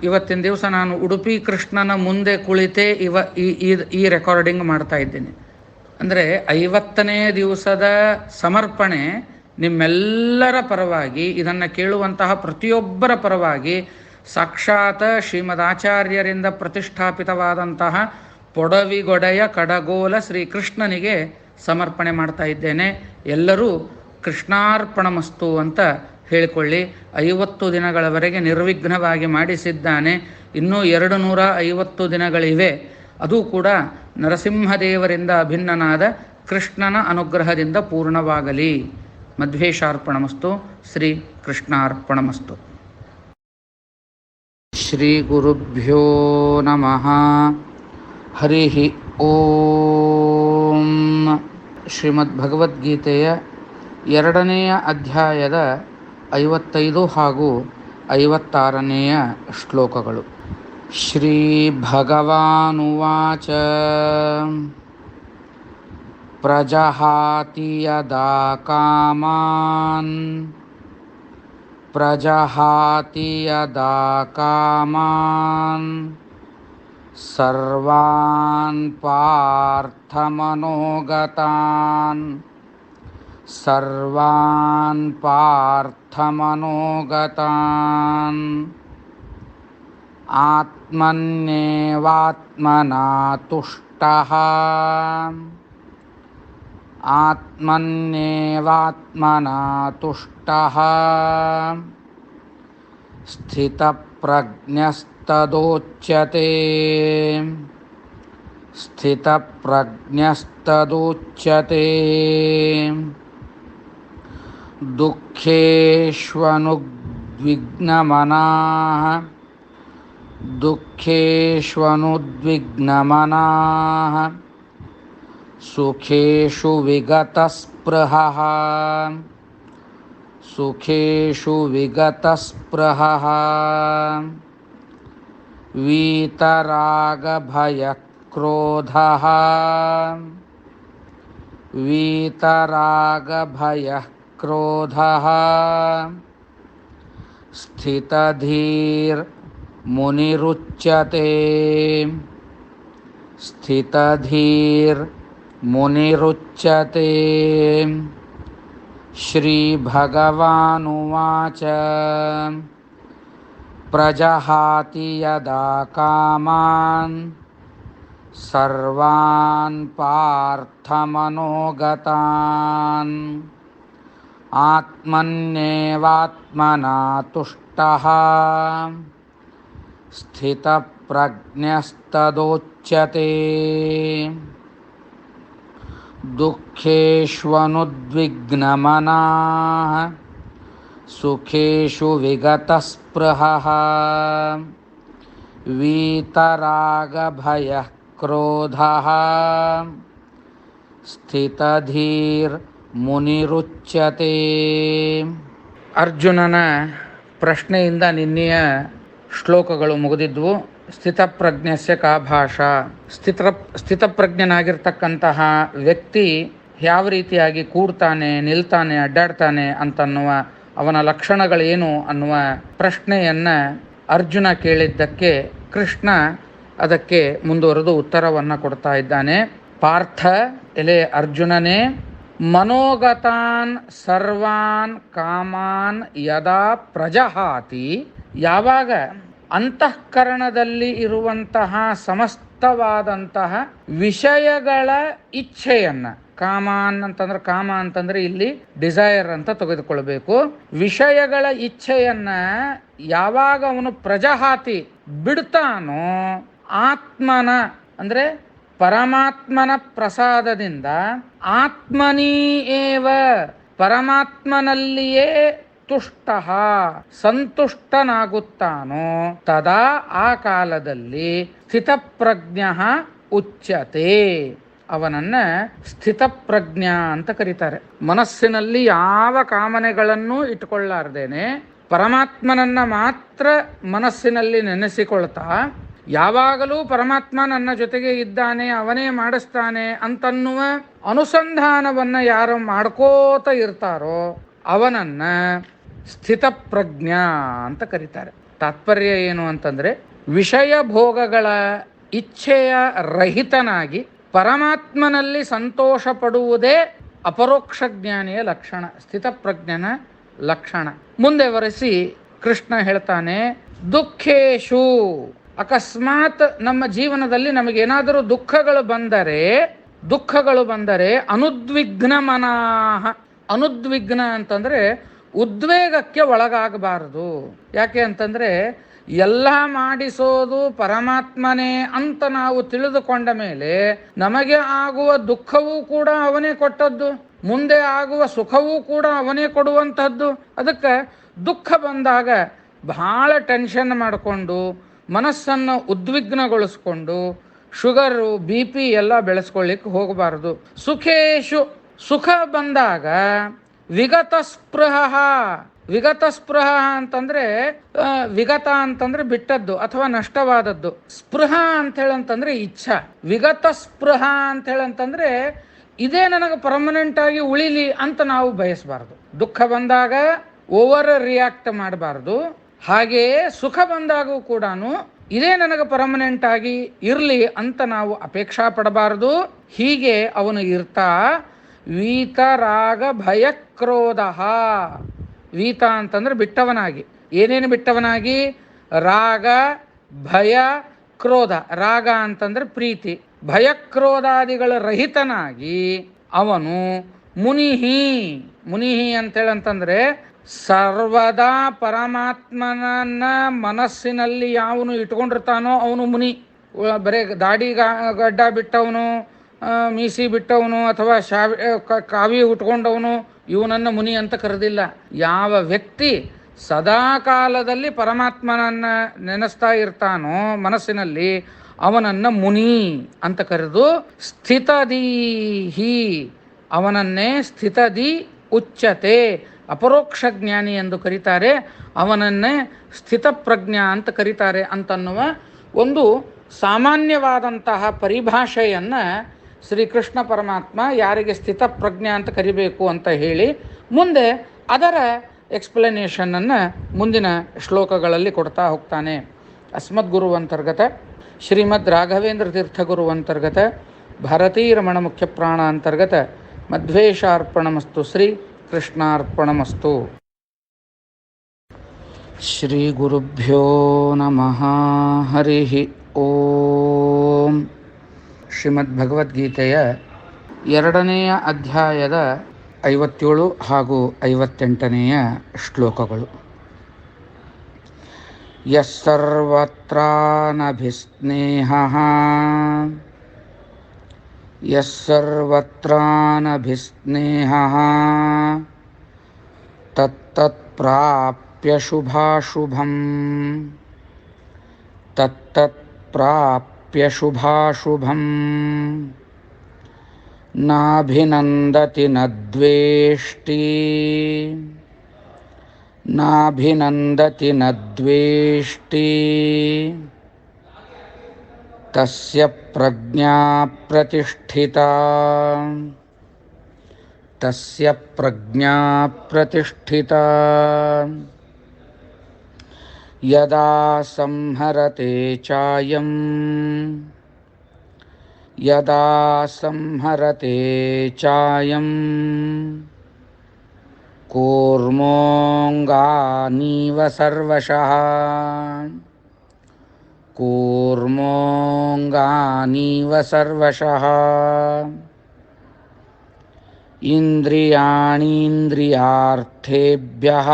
ಇವತ್ತಿನ ದಿವಸ ನಾನು ಉಡುಪಿ ಕೃಷ್ಣನ ಮುಂದೆ ಕುಳಿತೇ ಈ ರೆಕಾರ್ಡಿಂಗ್ ಮಾಡ್ತಾ ಇದ್ದೀನಿ. ಅಂದರೆ 50ನೇ ದಿವಸದ ಸಮರ್ಪಣೆ ನಿಮ್ಮೆಲ್ಲರ ಪರವಾಗಿ, ಇದನ್ನು ಕೇಳುವಂತಹ ಪ್ರತಿಯೊಬ್ಬರ ಪರವಾಗಿ ಸಾಕ್ಷಾತ್ ಶ್ರೀಮದ್ ಆಚಾರ್ಯರಿಂದ ಪ್ರತಿಷ್ಠಾಪಿತವಾದಂತಹ ಪೊಡವಿಗೊಡೆಯ ಕಡಗೋಲ ಶ್ರೀಕೃಷ್ಣನಿಗೆ ಸಮರ್ಪಣೆ ಮಾಡ್ತಾ ಇದ್ದೇನೆ. ಎಲ್ಲರೂ ಕೃಷ್ಣಾರ್ಪಣಮಸ್ತು ಅಂತ ಹೇಳಿಕೊಳ್ಳಿ. 50 ದಿನಗಳವರೆಗೆ ನಿರ್ವಿಘ್ನವಾಗಿ ಮಾಡಿಸಿದ್ದಾನೆ. ಇನ್ನೂ 250 ದಿನಗಳಿವೆ. ಅದು ಕೂಡ ನರಸಿಂಹದೇವರಿಂದ ಅಭಿನ್ನನಾದ ಕೃಷ್ಣನ ಅನುಗ್ರಹದಿಂದ ಪೂರ್ಣವಾಗಲಿ. ಮಧ್ವೇಶಾರ್ಪಣಮಸ್ತು. ಶ್ರೀ ಕೃಷ್ಣಾರ್ಪಣಮಸ್ತು. ಶ್ರೀ ಗುರುಭ್ಯೋ ನಮಃ. ಹರಿ ಓಂ. ಶ್ರೀಮದ್ ಭಗವದ್ಗೀತೆಯ 2ನೆಯ ಅಧ್ಯಾಯದ 55 ಹಾಗೂ 56ನೆಯ ಶ್ಲೋಕಗಳು. ಶ್ರೀ ಭಗವಾನುವಾಚ ಪ್ರಜಹಾತಿ ಯದಾ ಕಾಮಾನ್ ಸರ್ವಾನ್ ಪಾರ್ಥಮನೋಗತಾನ್ ಆತ್ಮನ್ಯೇವಾತ್ಮನಾ ತುಷ್ಟಃ ಸ್ಥಿತಪ್ರಜ್ಞಸ್ತದೋಚ್ಯತೆ. ದುಃಖೇಷ್ವನುದ್ವಿಗ್ನಮನಾಃ ಸುಖೇಷು ವಿಗತಸ್ಪೃಹಃ ವೀತರಾಗಭಯಕ್ರೋಧಃ ಸ್ಥಿತಧೀರ್ಮುನಿರುಚ್ಯತೆ. ಶ್ರೀ ಭಗವಾನುವಾಚ ಪ್ರಜಹಾತಿ ಯದಾ ಕಾಮಾನ್ ಸರ್ವಾನ್ ಪಾರ್ಥಮನೋಗತಾನ್ ಆತ್ಮನ್ಯೇವಾತ್ಮನಾ ತುಷ್ಟಃ ಸ್ಥಿತಪ್ರಜ್ಞಸ್ತದೋಚ್ಯತೆ. ದುಃಖೇಷ್ವನುದ್ವಿಗ್ನಮನಾಃ ಸುಖೇಷು ವಿಗತಸ್ಪೃಹಃ ವೀತರಾಗಭಯಕ್ರೋಧಃ ಸ್ಥಿತಧೀರ್ಮುನಿರುಚ್ಯತೆ. ಅರ್ಜುನನ ಪ್ರಶ್ನೆಯಿಂದ ನಿನ್ನೆಯ ಶ್ಲೋಕಗಳು ಮುಗಿದಿದ್ವು. ಸ್ಥಿತಪ್ರಜ್ಞಸ್ಯ ಕಾ ಭಾಷಾ. ಸ್ಥಿತಪ್ರಜ್ಞನಾಗಿರ್ತಕ್ಕಂತಹ ವ್ಯಕ್ತಿ ಯಾವ ರೀತಿಯಾಗಿ ಕೂಡ್ತಾನೆ, ನಿಲ್ತಾನೆ, ಅಡ್ಡಾಡ್ತಾನೆ ಅಂತನ್ನುವ ಅವನ ಲಕ್ಷಣಗಳೇನು ಅನ್ನುವ ಪ್ರಶ್ನೆಯನ್ನು ಅರ್ಜುನ ಕೇಳಿದ್ದಕ್ಕೆ ಕೃಷ್ಣ ಅದಕ್ಕೆ ಮುಂದುವರೆದು ಉತ್ತರವನ್ನು ಕೊಡ್ತಾ ಇದ್ದಾನೆ. ಪಾರ್ಥ, ಎಲೆ ಅರ್ಜುನನೇ, ಮನೋಗತಾನ್ ಸರ್ವಾನ್ ಕಾಮಾನ್ ಯದಾ ಪ್ರಜಹಾತಿ, ಯಾವಾಗ ಅಂತಃಕರಣದಲ್ಲಿ ಇರುವಂತಹ ಸಮಸ್ತವಾದಂತಹ ವಿಷಯಗಳ ಇಚ್ಛೆಯನ್ನ, ಕಾಮಾನ್ ಅಂತಂದ್ರೆ ಕಾಮ ಅಂತಂದ್ರೆ ಇಲ್ಲಿ ಡಿಸೈರ್ ಅಂತ ತೆಗೆದುಕೊಳ್ಬೇಕು. ವಿಷಯಗಳ ಇಚ್ಛೆಯನ್ನ ಯಾವಾಗ ಅವನು ಪ್ರಜಹಾತಿ ಬಿಡ್ತಾನೋ, ಆತ್ಮನ ಅಂದ್ರೆ ಪರಮಾತ್ಮನ ಪ್ರಸಾದದಿಂದ ಆತ್ಮನೀ ಏವ ಪರಮಾತ್ಮನಲ್ಲಿಯೇ ತುಷ್ಟಃ ಸಂತುಷ್ಟನಾಗುತ್ತಾನೋ, ತದಾ ಆ ಕಾಲದಲ್ಲಿ ಸ್ಥಿತಪ್ರಜ್ಞಃ ಉಚ್ಯತೆ, ಅವನನ್ನ ಸ್ಥಿತಪ್ರಜ್ಞ ಅಂತ ಕರೀತಾರೆ. ಮನಸ್ಸಿನಲ್ಲಿ ಯಾವ ಕಾಮನೆಗಳನ್ನು ಇಟ್ಟುಕೊಳ್ಳಾರ್ದೇನೆ ಪರಮಾತ್ಮನನ್ನ ಮಾತ್ರ ಮನಸ್ಸಿನಲ್ಲಿ ನೆನೆಸಿಕೊಳ್ತಾ ಯಾವಾಗಲೂ ಪರಮಾತ್ಮ ನನ್ನ ಜೊತೆಗೆ ಇದ್ದಾನೆ, ಅವನೇ ಮಾಡಿಸ್ತಾನೆ ಅಂತನ್ನುವ ಅನುಸಂಧಾನವನ್ನು ಯಾರು ಮಾಡ್ಕೋತ ಇರ್ತಾರೋ ಅವನನ್ನ ಸ್ಥಿತಪ್ರಜ್ಞ ಅಂತ ಕರೀತಾರೆ. ತಾತ್ಪರ್ಯ ಏನು ಅಂತಂದ್ರೆ, ವಿಷಯ ಭೋಗಗಳ ಇಚ್ಛೆಯ ರಹಿತನಾಗಿ ಪರಮಾತ್ಮನಲ್ಲಿ ಸಂತೋಷ ಪಡುವುದೇ ಅಪರೋಕ್ಷ ಜ್ಞಾನಿಯ ಲಕ್ಷಣ, ಸ್ಥಿತಪ್ರಜ್ಞನ ಲಕ್ಷಣ. ಮುಂದೆ ವರೆಸಿ ಕೃಷ್ಣ ಹೇಳ್ತಾನೆ, ದುಃಖೇಶು, ಅಕಸ್ಮಾತ್ ನಮ್ಮ ಜೀವನದಲ್ಲಿ ನಮಗೇನಾದರೂ ದುಃಖಗಳು ಬಂದರೆ ಅನುದ್ವಿಗ್ನ ಮನಾಹ. ಅನುದ್ವಿಗ್ನ ಅಂತಂದ್ರೆ ಉದ್ವೇಗಕ್ಕೆ ಒಳಗಾಗಬಾರದು. ಯಾಕೆ ಅಂತಂದ್ರೆ ಎಲ್ಲ ಮಾಡಿಸೋದು ಪರಮಾತ್ಮನೇ ಅಂತ ನಾವು ತಿಳಿದುಕೊಂಡ ಮೇಲೆ ನಮಗೆ ಆಗುವ ದುಃಖವೂ ಕೂಡ ಅವನೇ ಕೊಟ್ಟದ್ದು, ಮುಂದೆ ಆಗುವ ಸುಖವೂ ಕೂಡ ಅವನೇ ಕೊಡುವಂಥದ್ದು. ಅದಕ್ಕೆ ದುಃಖ ಬಂದಾಗ ಬಹಳ ಟೆನ್ಷನ್ ಮಾಡಿಕೊಂಡು ಮನಸ್ಸನ್ನು ಉದ್ವಿಗ್ನಗೊಳಿಸ್ಕೊಂಡು ಶುಗರು BP ಎಲ್ಲ ಬೆಳೆಸ್ಕೊಳ್ಳಿಕ್ಕೆ ಹೋಗಬಾರದು. ಸುಖೇಶು, ಸುಖ ಬಂದಾಗ ವಿಗತ ಸ್ಪೃಹ ಅಂತಂದ್ರೆ ವಿಗತ ಅಂತಂದ್ರೆ ಬಿಟ್ಟದ್ದು ಅಥವಾ ನಷ್ಟವಾದದ್ದು, ಸ್ಪೃಹ ಅಂತ ಹೇಳಂತಂದ್ರೆ ಇಚ್ಛಾ. ವಿಗತ ಸ್ಪೃಹ ಅಂತ ಹೇಳಂತಂದ್ರೆ ಇದೇ ನನಗೆ ಪರ್ಮನೆಂಟ್ ಆಗಿ ಉಳಿಲಿ ಅಂತ ನಾವು ಬಯಸಬಾರದು. ದುಃಖ ಬಂದಾಗ ಓವರ್ ರಿಯಾಕ್ಟ್ ಮಾಡಬಾರದು. ಹಾಗೆಯೇ ಸುಖ ಬಂದಾಗೂ ಕೂಡ ಇದೇ ನನಗೆ ಪರ್ಮನೆಂಟ್ ಆಗಿ ಇರಲಿ ಅಂತ ನಾವು ಅಪೇಕ್ಷಾ ಪಡಬಾರದು. ಹೀಗೆ ಅವನು ಇರ್ತಾ ವೀತರಾಗ ಭಯ ಕ್ರೋಧ. ವೀತ ಅಂತಂದ್ರೆ ಬಿಟ್ಟವನಾಗಿ, ಏನೇನು ಬಿಟ್ಟವನಾಗಿ? ರಾಗ, ಭಯ, ಕ್ರೋಧ. ರಾಗ ಅಂತಂದ್ರೆ ಪ್ರೀತಿ, ಭಯ ಕ್ರೋಧಾದಿಗಳ ರಹಿತನಾಗಿ ಅವನು ಮುನಿಹಿ ಅಂತೇಳಂತಂದ್ರೆ ಸರ್ವದಾ ಪರಮಾತ್ಮನನ್ನ ಮನಸ್ಸಿನಲ್ಲಿ ಯಾವನು ಇಟ್ಕೊಂಡಿರ್ತಾನೋ ಅವನು ಮುನಿ. ಬರೇ ದಾಡಿ ಗಡ್ಡ ಬಿಟ್ಟವನು, ಮೀಸಿ ಬಿಟ್ಟವನು ಅಥವಾ ಕಾವಿ ಉಟ್ಕೊಂಡವನು ಇವನನ್ನ ಮುನಿ ಅಂತ ಕರೆದಿಲ್ಲ. ಯಾವ ವ್ಯಕ್ತಿ ಸದಾ ಕಾಲದಲ್ಲಿ ಪರಮಾತ್ಮನನ್ನ ನೆನೆಸ್ತಾ ಇರ್ತಾನೋ ಮನಸ್ಸಿನಲ್ಲಿ ಅವನನ್ನ ಮುನಿ ಅಂತ ಕರೆದು ಸ್ಥಿತದೀಹಿ, ಅವನನ್ನೇ ಸ್ಥಿತದಿ ಉಚ್ಯತೆ, ಅಪರೋಕ್ಷ ಜ್ಞಾನಿ ಎಂದು ಕರೀತಾರೆ. ಅವನನ್ನೇ ಸ್ಥಿತಪ್ರಜ್ಞ ಅಂತ ಕರೀತಾರೆ ಅಂತನ್ನುವ ಒಂದು ಸಾಮಾನ್ಯವಾದಂತಹ ಪರಿಭಾಷೆಯನ್ನು ಶ್ರೀಕೃಷ್ಣ ಪರಮಾತ್ಮ ಯಾರಿಗೆ ಸ್ಥಿತಪ್ರಜ್ಞ ಅಂತ ಕರಿಬೇಕು ಅಂತ ಹೇಳಿ ಮುಂದೆ ಅದರ ಎಕ್ಸ್ಪ್ಲನೇಷನನ್ನು ಮುಂದಿನ ಶ್ಲೋಕಗಳಲ್ಲಿ ಕೊಡ್ತಾ ಹೋಗ್ತಾನೆ. ಅಸ್ಮದ್ಗುರು ಅಂತರ್ಗತ ಶ್ರೀಮದ್ ರಾಘವೇಂದ್ರ ತೀರ್ಥಗುರು ಅಂತರ್ಗತ ಭಾರತೀರಮಣ ಮುಖ್ಯ ಪ್ರಾಣ ಅಂತರ್ಗತ ಮಧ್ವೇಶಾರ್ಪಣಮಸ್ತು. ಶ್ರೀ ಕೃಷ್ಣಾರ್ಪಣಮಸ್ತು. ಶ್ರೀ ಗುರುಭ್ಯೋ ನಮಃ. ಹರಿ ಓಂ. ಶ್ರೀಮದ್ ಭಗವದ್ಗೀತೆಯ 2ನೆಯ ಅಧ್ಯಾಯದ 57 ಹಾಗೂ 58ನೆಯ ಶ್ಲೋಕಗಳು. ಯಸ್ಸರ್ವತ್ರಾನಭಿಸ್ನೇಹಃ ತತ್ತತ್ಪ್ರಾಪ್ಯ ಶುಭಾಶುಭಂ ನಾಭಿನಂದತಿ ನ ದ್ವೇಷ್ಟಿ ತಸ್ಯ ಪ್ರಜ್ಞಾ ಪ್ರತಿಷ್ಠಿತಾ ಯದಾ ಸಂಹರತೆ ಚಾಯಂ ಕೂರ್ಮೋಂಗಾನೀವ ಸರ್ವಶಃ ಇಂದ್ರಿಯಾಣೀಂದ್ರಿಯಾರ್ಥೇಭ್ಯಃ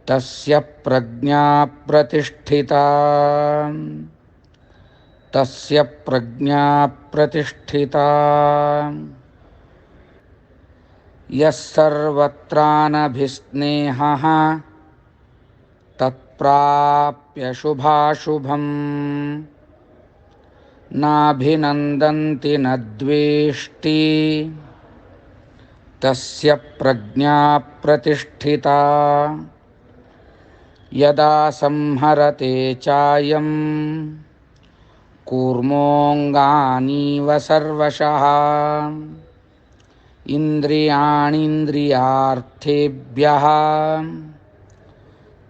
ತಸ್ಯ ಪ್ರಜ್ಞಾ ಪ್ರತಿಷ್ಠಿತಾ ಯಸ್ಸರ್ವತ್ರಾನಭಿಸ್ನೇಹಃ ತತ್ಪ್ರಾಪ್ಯ ಶುಭಾಶುಭಂ ನಾಭಿನಂದಂತಿ ನ ದ್ವೇಷ್ಟಿ ತಸ್ಯ ಪ್ರಜ್ಞಾ ಪ್ರತಿಷ್ಠಿತಾ ಯದಾ ಸಂಹರತೆ ಚಾಯಂ ಕೂರ್ಮೋಂಗಾನೀವ ಸರ್ವಶಃ ಇಂದ್ರಿಯಾಣೀಂದ್ರಿಯಾರ್ಥೇಭ್ಯಃ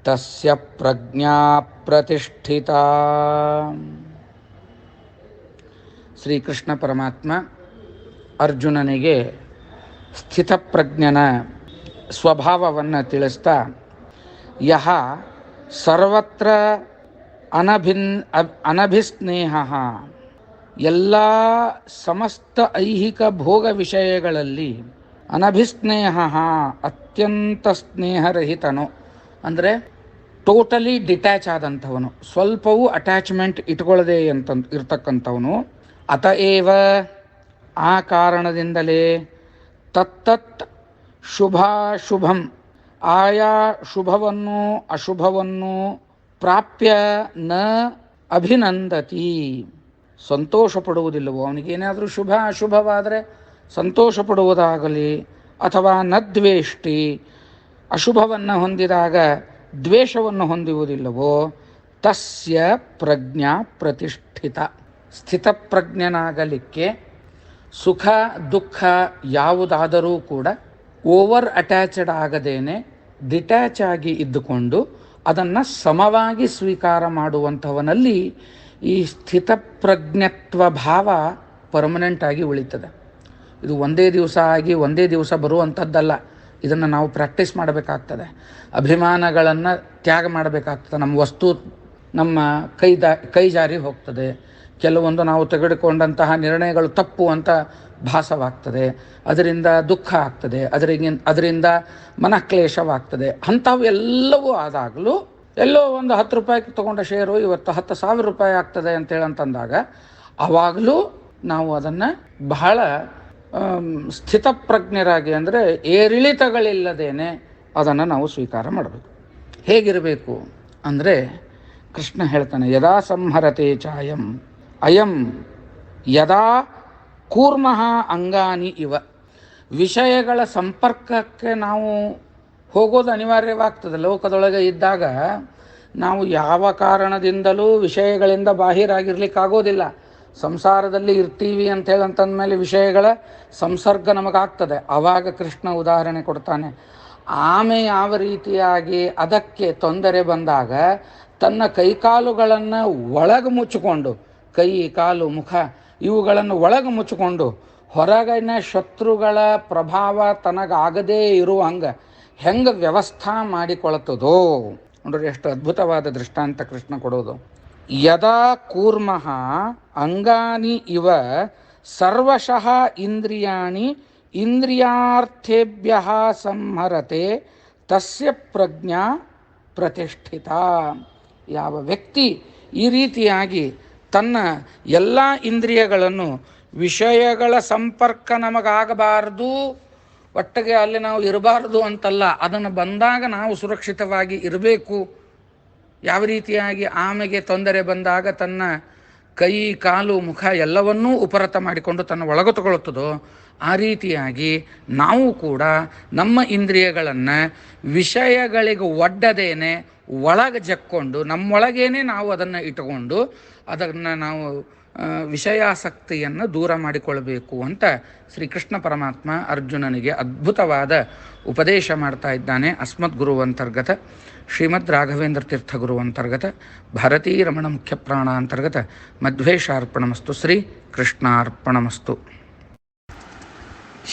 ತಸ್ಯ ಪ್ರಜ್ಞಾ ಪ್ರತಿಷ್ಠಿತಾ. ಶ್ರೀಕೃಷ್ಣ ಪರಮಾತ್ಮ ಅರ್ಜುನನಿಗೆ ಸ್ಥಿತಪ್ರಜ್ಞನ ಸ್ವಭಾವವನ್ನು ತಿಳಿಸ್ತಾ, ಯಹ ಸರ್ವತ್ರ ಅನಭಿಸ್ನೇಹ, ಎಲ್ಲ ಸಮಸ್ತ ಐಹಿಕ ಭೋಗ ವಿಷಯಗಳಲ್ಲಿ ಅನಭಿಸ್ನೇಹ, ಅತ್ಯಂತ ಸ್ನೇಹರಹಿತನು, ಅಂದರೆ ಟೋಟಲಿ ಡಿಟ್ಯಾಚ್ ಆದಂಥವನು, ಸ್ವಲ್ಪವೂ ಅಟ್ಯಾಚ್ಮೆಂಟ್ ಇಟ್ಕೊಳ್ಳದೆ ಇರ್ತಕ್ಕಂಥವನು. ಅತಏವ, ಆ ಕಾರಣದಿಂದಲೇ ತತ್ತತ್ ಶುಭಾಶುಭಂ, ಆಯಾ ಶುಭವನ್ನು ಅಶುಭವನ್ನು ಪ್ರಾಪ್ಯ ನ ಅಭಿನಂದತಿ, ಸಂತೋಷ ಪಡುವುದಿಲ್ಲವೋ. ಅವನಿಗೇನಾದರೂ ಶುಭ ಅಶುಭವಾದರೆ ಸಂತೋಷ ಪಡುವುದಾಗಲಿ, ಅಥವಾ ನ ದ್ವೇಷ್ಟಿ, ಅಶುಭವನ್ನು ಹೊಂದಿದಾಗ ದ್ವೇಷವನ್ನು ಹೊಂದುವುದಿಲ್ಲವೋ. ತಸ್ಯ ಪ್ರಜ್ಞಾ ಪ್ರತಿಷ್ಠಿತ, ಸ್ಥಿತಪ್ರಜ್ಞನಾಗಲಿಕ್ಕೆ ಸುಖ ದುಃಖ ಯಾವುದಾದರೂ ಕೂಡ ಓವರ್ ಅಟ್ಯಾಚ್ಡ್ ಆಗದೇನೆ ಡಿಟ್ಯಾಚ್ ಆಗಿ ಇದ್ದುಕೊಂಡು ಅದನ್ನು ಸಮವಾಗಿ ಸ್ವೀಕಾರ ಮಾಡುವಂಥವನಲ್ಲಿ ಈ ಸ್ಥಿತಪ್ರಜ್ಞತ್ವ ಭಾವ ಪರ್ಮನೆಂಟ್ ಆಗಿ ಉಳಿತದೆ. ಇದು ಒಂದೇ ದಿವಸ ಆಗಿ ಒಂದೇ ದಿವಸ ಬರುವಂಥದ್ದಲ್ಲ. ಇದನ್ನು ನಾವು ಪ್ರಾಕ್ಟೀಸ್ ಮಾಡಬೇಕಾಗ್ತದೆ. ಅಭಿಮಾನಗಳನ್ನು ತ್ಯಾಗ ಮಾಡಬೇಕಾಗ್ತದೆ. ನಮ್ಮ ವಸ್ತು ನಮ್ಮ ಕೈ ಜಾರಿ ಹೋಗ್ತದೆ. ಕೆಲವೊಂದು ನಾವು ತೆಗೆದುಕೊಂಡಂತಹ ನಿರ್ಣಯಗಳು ತಪ್ಪು ಅಂತ ಭಾಸವಾಗ್ತದೆ. ಅದರಿಂದ ದುಃಖ ಆಗ್ತದೆ, ಅದರಿಂದ ಮನಕ್ಲೇಶವಾಗ್ತದೆ. ಅಂಥವು ಎಲ್ಲವೂ ಆದಾಗಲೂ ಎಲ್ಲೋ ಒಂದು 10 ರೂಪಾಯಿಗೆ ತೊಗೊಂಡ ಶೇರು ಇವತ್ತು 10,000 ರೂಪಾಯಿ ಆಗ್ತದೆ ಅಂತಂದಾಗ ಆವಾಗಲೂ ನಾವು ಅದನ್ನು ಬಹಳ ಸ್ಥಿತಪ್ರಜ್ಞರಾಗಿ, ಅಂದರೆ ಏರಿಳಿತಗಳಿಲ್ಲದೇನೆ ಅದನ್ನು ನಾವು ಸ್ವೀಕಾರ ಮಾಡಬೇಕು. ಹೇಗಿರಬೇಕು ಅಂದರೆ ಕೃಷ್ಣ ಹೇಳ್ತಾನೆ, ಯದಾ ಸಂಹರತೆ ಚಾಯಂ ಅಯಂ ಯದಾ ಕೂರ್ಮಃ ಅಂಗಾನಿ ಇವ. ವಿಷಯಗಳ ಸಂಪರ್ಕಕ್ಕೆ ನಾವು ಹೋಗೋದು ಅನಿವಾರ್ಯವಾಗ್ತದೆ. ಲೋಕದೊಳಗೆ ಇದ್ದಾಗ ನಾವು ಯಾವ ಕಾರಣದಿಂದಲೂ ವಿಷಯಗಳಿಂದ ಬಾಹಿರಾಗಿರ್ಲಿಕ್ಕಾಗೋದಿಲ್ಲ. ಸಂಸಾರದಲ್ಲಿ ಇರ್ತೀವಿ ಅಂತಂದಮೇಲೆ ವಿಷಯಗಳ ಸಂಸರ್ಗ ನಮಗಾಗ್ತದೆ. ಆವಾಗ ಕೃಷ್ಣ ಉದಾಹರಣೆ ಕೊಡ್ತಾನೆ. ಆಮೆ ಯಾವ ರೀತಿಯಾಗಿ ಅದಕ್ಕೆ ತೊಂದರೆ ಬಂದಾಗ ತನ್ನ ಕೈಕಾಲುಗಳನ್ನು ಒಳಗೆ ಮುಚ್ಚಿಕೊಂಡು, ಕೈ ಕಾಲು ಮುಖ ಇವುಗಳನ್ನು ಒಳಗೆ ಮುಚ್ಚಿಕೊಂಡು ಹೊರಗಿನ ಶತ್ರುಗಳ ಪ್ರಭಾವ ತನಗಾಗದೇ ಇರುವಂಗೆ ಹೆಂಗೆ ವ್ಯವಸ್ಥಾ ಮಾಡಿಕೊಳ್ತದೋ ನೋಡ್ರಿ, ಎಷ್ಟು ಅದ್ಭುತವಾದ ದೃಷ್ಟಾಂತ ಕೃಷ್ಣ ಕೊಡೋದು. ಯದಾ ಕೂರ್ಮಃ ಅಂಗಾನಿ ಇವ ಸರ್ವಶಃ ಇಂದ್ರಿಯಾಣಿ ಇಂದ್ರಿಯಾರ್ಥೇಭ್ಯಃ ಸಂಹರತೆ ತಸ್ಯ ಪ್ರಜ್ಞಾ ಪ್ರತಿಷ್ಠಿತ. ಯಾವ ವ್ಯಕ್ತಿ ಈ ರೀತಿಯಾಗಿ ತನ್ನ ಎಲ್ಲ ಇಂದ್ರಿಯಗಳನ್ನು, ವಿಷಯಗಳ ಸಂಪರ್ಕ ನಮಗಾಗಬಾರ್ದು, ಒಟ್ಟಿಗೆ ಅಲ್ಲಿ ನಾವು ಇರಬಾರ್ದು ಅಂತಲ್ಲ, ಅದನ್ನು ಬಂದಾಗ ನಾವು ಸುರಕ್ಷಿತವಾಗಿ ಇರಬೇಕು. ಯಾವ ರೀತಿಯಾಗಿ ಆಮೆಗೆ ತೊಂದರೆ ಬಂದಾಗ ತನ್ನ ಕೈ ಕಾಲು ಮುಖ ಎಲ್ಲವನ್ನೂ ಉಪರತ ಮಾಡಿಕೊಂಡು ತನ್ನ ಒಳಗೆ ತಗೊಳ್ಳುತ್ತದೋ ಆ ರೀತಿಯಾಗಿ ನಾವು ಕೂಡ ನಮ್ಮ ಇಂದ್ರಿಯಗಳನ್ನು ವಿಷಯಗಳಿಗೆ ಒಡ್ಡದೇನೆ ಒಳಗೆ ಜಕ್ಕೊಂಡು ನಮ್ಮೊಳಗೇನೆ ನಾವು ಅದನ್ನು ಇಟ್ಟುಕೊಂಡು ಅದನ್ನು ನಾವು ವಿಷಯಾಸಕ್ತಿಯನ್ನು ದೂರ ಮಾಡಿಕೊಳ್ಬೇಕು ಅಂತ ಶ್ರೀಕೃಷ್ಣ ಪರಮಾತ್ಮ ಅರ್ಜುನನಿಗೆ ಅದ್ಭುತವಾದ ಉಪದೇಶ ಮಾಡ್ತಾ ಇದ್ದಾನೆ. ಅಸ್ಮದ್ ಗುರು ಅಂತರ್ಗತ ಶ್ರೀಮದ್ ರಾಘವೇಂದ್ರ ತೀರ್ಥ ಗುರು ಅಂತರ್ಗತ ಭಾರತೀ ರಮಣ ಮುಖ್ಯ ಪ್ರಾಣ ಅಂತರ್ಗತ ಮಧ್ವೇಶಾರ್ಪಣಮಸ್ತು. ಶ್ರೀ ಕೃಷ್ಣಾರ್ಪಣಮಸ್ತು.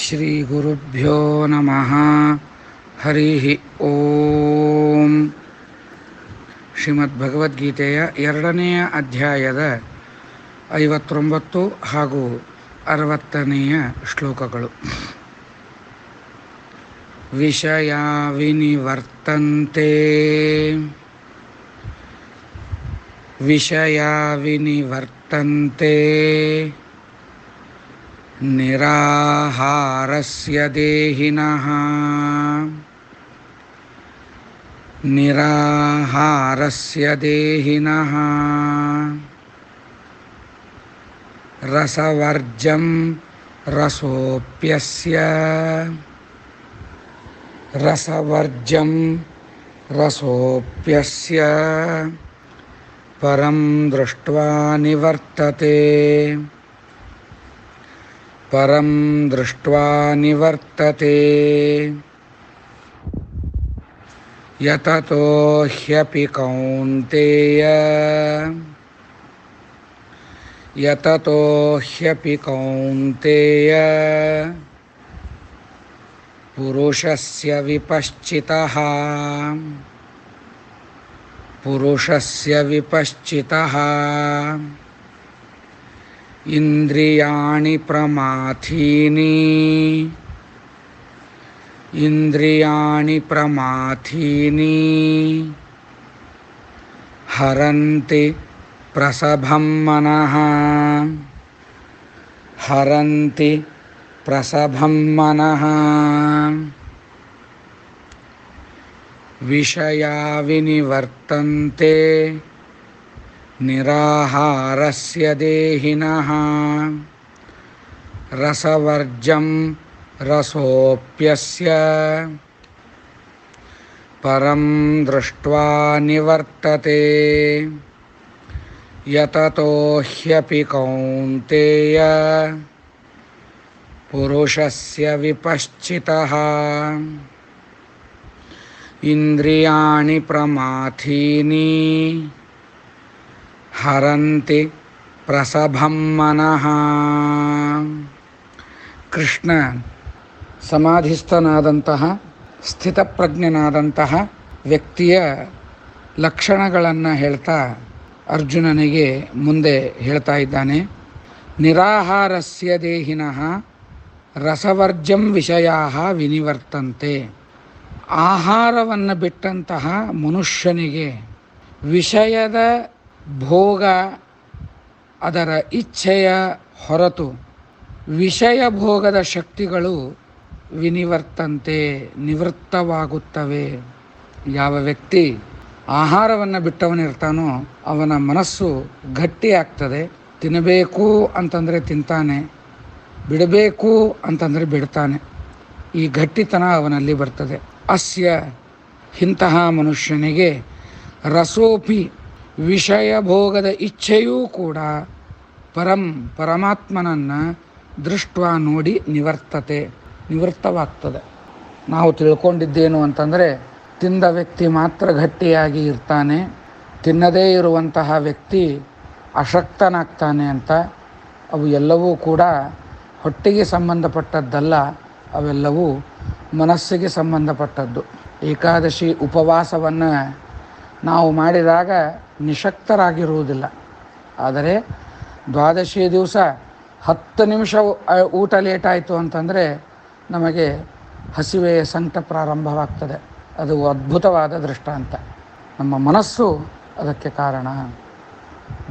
ಶ್ರೀ ಗುರುಭ್ಯೋ ನಮಃ. ಹರಿ ಓಂ. ಶ್ರೀಮದ್ ಭಗವದ್ಗೀತೆಯ 2ನೆಯ ಅಧ್ಯಾಯದ 59 ಹಾಗೂ 60ನೆಯ ಶ್ಲೋಕಗಳು. ವಿಷಯ ವಿನಿವರ್ತಂತೆ ನಿರಾಹಾರಸ್ಯ ದೇಹಿನಃ ರಸವರ್ಜಂ ರಸೋಪ್ಯಸ್ಯ ರಸವರ್ಜಂ ರಸೋಪ್ಯಸ್ಯ ಪರಂ ದೃಷ್ಟ್ವಾ ನಿವರ್ತತೆ ಪರಂ ದೃಷ್ಟ್ವಾ ನಿವರ್ತತೆ ಯತತೋ ಹ್ಯಪಿ ಕೌಂತೇಯ ಯತತೋ ಹ್ಯಪಿ ಕೌಂತೇಯ ಪುರುಷಸ್ಯ ವಿಪಶ್ಚಿತಃ ಪುರುಷಸ್ಯ ವಿಪಶ್ಚಿತಃ ಇಂದ್ರಿಯಾಣಿ ಪ್ರಮಾಥೀನಿ ಇಂದ್ರಿಯಾಣಿ ಪ್ರಮಾಥೀನಿ ಹರಂತಿ ಪ್ರಸಭಂ ಮನಃ ಹರಂತಿ ಪ್ರಸಭಂ ಮನಃ ವಿಷಯಾ ವಿನಿವರ್ತಂತೆ ನಿರಾಹಾರಸ್ಯ ದೇಹಿನಃ ರಸವರ್ಜಂ ರಸೋಪ್ಯಸ್ಯ ಪರಂ ದೃಷ್ಟ್ವಾ ನಿವರ್ತತೆ ಯತತೋ ಹ್ಯಪಿ ಕೌಂತೇಯ ಪುರುಷಸ್ಯ ವಿಪಶ್ಚಿತಃ ಇಂದ್ರಿಯಾಣಿ ಪ್ರಮಾಥೀನಿ ಹರಂತಿ ಪ್ರಸಭಂ ಮನಃ. ಕೃಷ್ಣ ಸಮಾಧಿಸ್ಥನಾದಂತಹ ಸ್ಥಿತಪ್ರಜ್ಞನಾದಂತಹ ವ್ಯಕ್ತಿಯ ಲಕ್ಷಣಗಳನ್ನು ಹೇಳ್ತಾ ಅರ್ಜುನನಿಗೆ ಮುಂದೆ ಹೇಳ್ತಾ ಇದ್ದಾನೆ. ನಿರಾಹಾರಸ್ಯ ದೇಹಿನಃ ರಸವರ್ಜಂ ವಿಷಯಾ ವಿನಿವರ್ತಂತೆ. ಆಹಾರವನ್ನು ಬಿಟ್ಟಂತಹ ಮನುಷ್ಯನಿಗೆ ವಿಷಯದ ಭೋಗ, ಅದರ ಇಚ್ಛೆಯ ಹೊರತು ವಿಷಯ ಭೋಗದ ಶಕ್ತಿಗಳು ವಿನಿವರ್ತಂತೆ, ನಿವೃತ್ತವಾಗುತ್ತವೆ. ಯಾವ ವ್ಯಕ್ತಿ ಆಹಾರವನ್ನು ಬಿಟ್ಟವನಿರ್ತಾನೋ ಅವನ ಮನಸ್ಸು ಗಟ್ಟಿ ಆಗ್ತದೆ. ತಿನ್ನಬೇಕು ಅಂತಂದರೆ ತಿಂತಾನೆ, ಬಿಡಬೇಕು ಅಂತಂದರೆ ಬಿಡ್ತಾನೆ. ಈ ಗಟ್ಟಿತನ ಅವನಲ್ಲಿ ಬರ್ತದೆ. ಅಸ್ಯ ಇಂತಹ ಮನುಷ್ಯನಿಗೆ ರಸೋಪಿ ವಿಷಯ ಭೋಗದ ಇಚ್ಛೆಯೂ ಕೂಡ ಪರಮಾತ್ಮನನ್ನು ದೃಷ್ಟ ನೋಡಿ ನಿವರ್ತತೆ, ನಿವೃತ್ತವಾಗ್ತದೆ. ನಾವು ತಿಳ್ಕೊಂಡಿದ್ದೇನು ಅಂತಂದರೆ ತಿಂದ ವ್ಯಕ್ತಿ ಮಾತ್ರ ಗಟ್ಟಿಯಾಗಿ ಇರ್ತಾನೆ, ತಿನ್ನದೇ ಇರುವಂತಹ ವ್ಯಕ್ತಿ ಅಶಕ್ತನಾಗ್ತಾನೆ ಅಂತ. ಅವು ಎಲ್ಲವೂ ಕೂಡ ಹೊಟ್ಟೆಗೆ ಸಂಬಂಧಪಟ್ಟದ್ದಲ್ಲ, ಅವೆಲ್ಲವೂ ಮನಸ್ಸಿಗೆ ಸಂಬಂಧಪಟ್ಟದ್ದು. ಏಕಾದಶಿ ಉಪವಾಸವನ್ನು ನಾವು ಮಾಡಿದಾಗ ನಿಶಕ್ತರಾಗಿರುವುದಿಲ್ಲ. ಆದರೆ ದ್ವಾದಶಿ ದಿವಸ 10 ನಿಮಿಷ ಊಟ ಲೇಟ್ ಆಯಿತು ಅಂತಂದರೆ ನಮಗೆ ಹಸಿವೆಯ ಸಂಕಟ ಪ್ರಾರಂಭವಾಗ್ತದೆ. ಅದು ಅದ್ಭುತವಾದ ದೃಷ್ಟಾಂತ. ನಮ್ಮ ಮನಸ್ಸು ಅದಕ್ಕೆ ಕಾರಣ.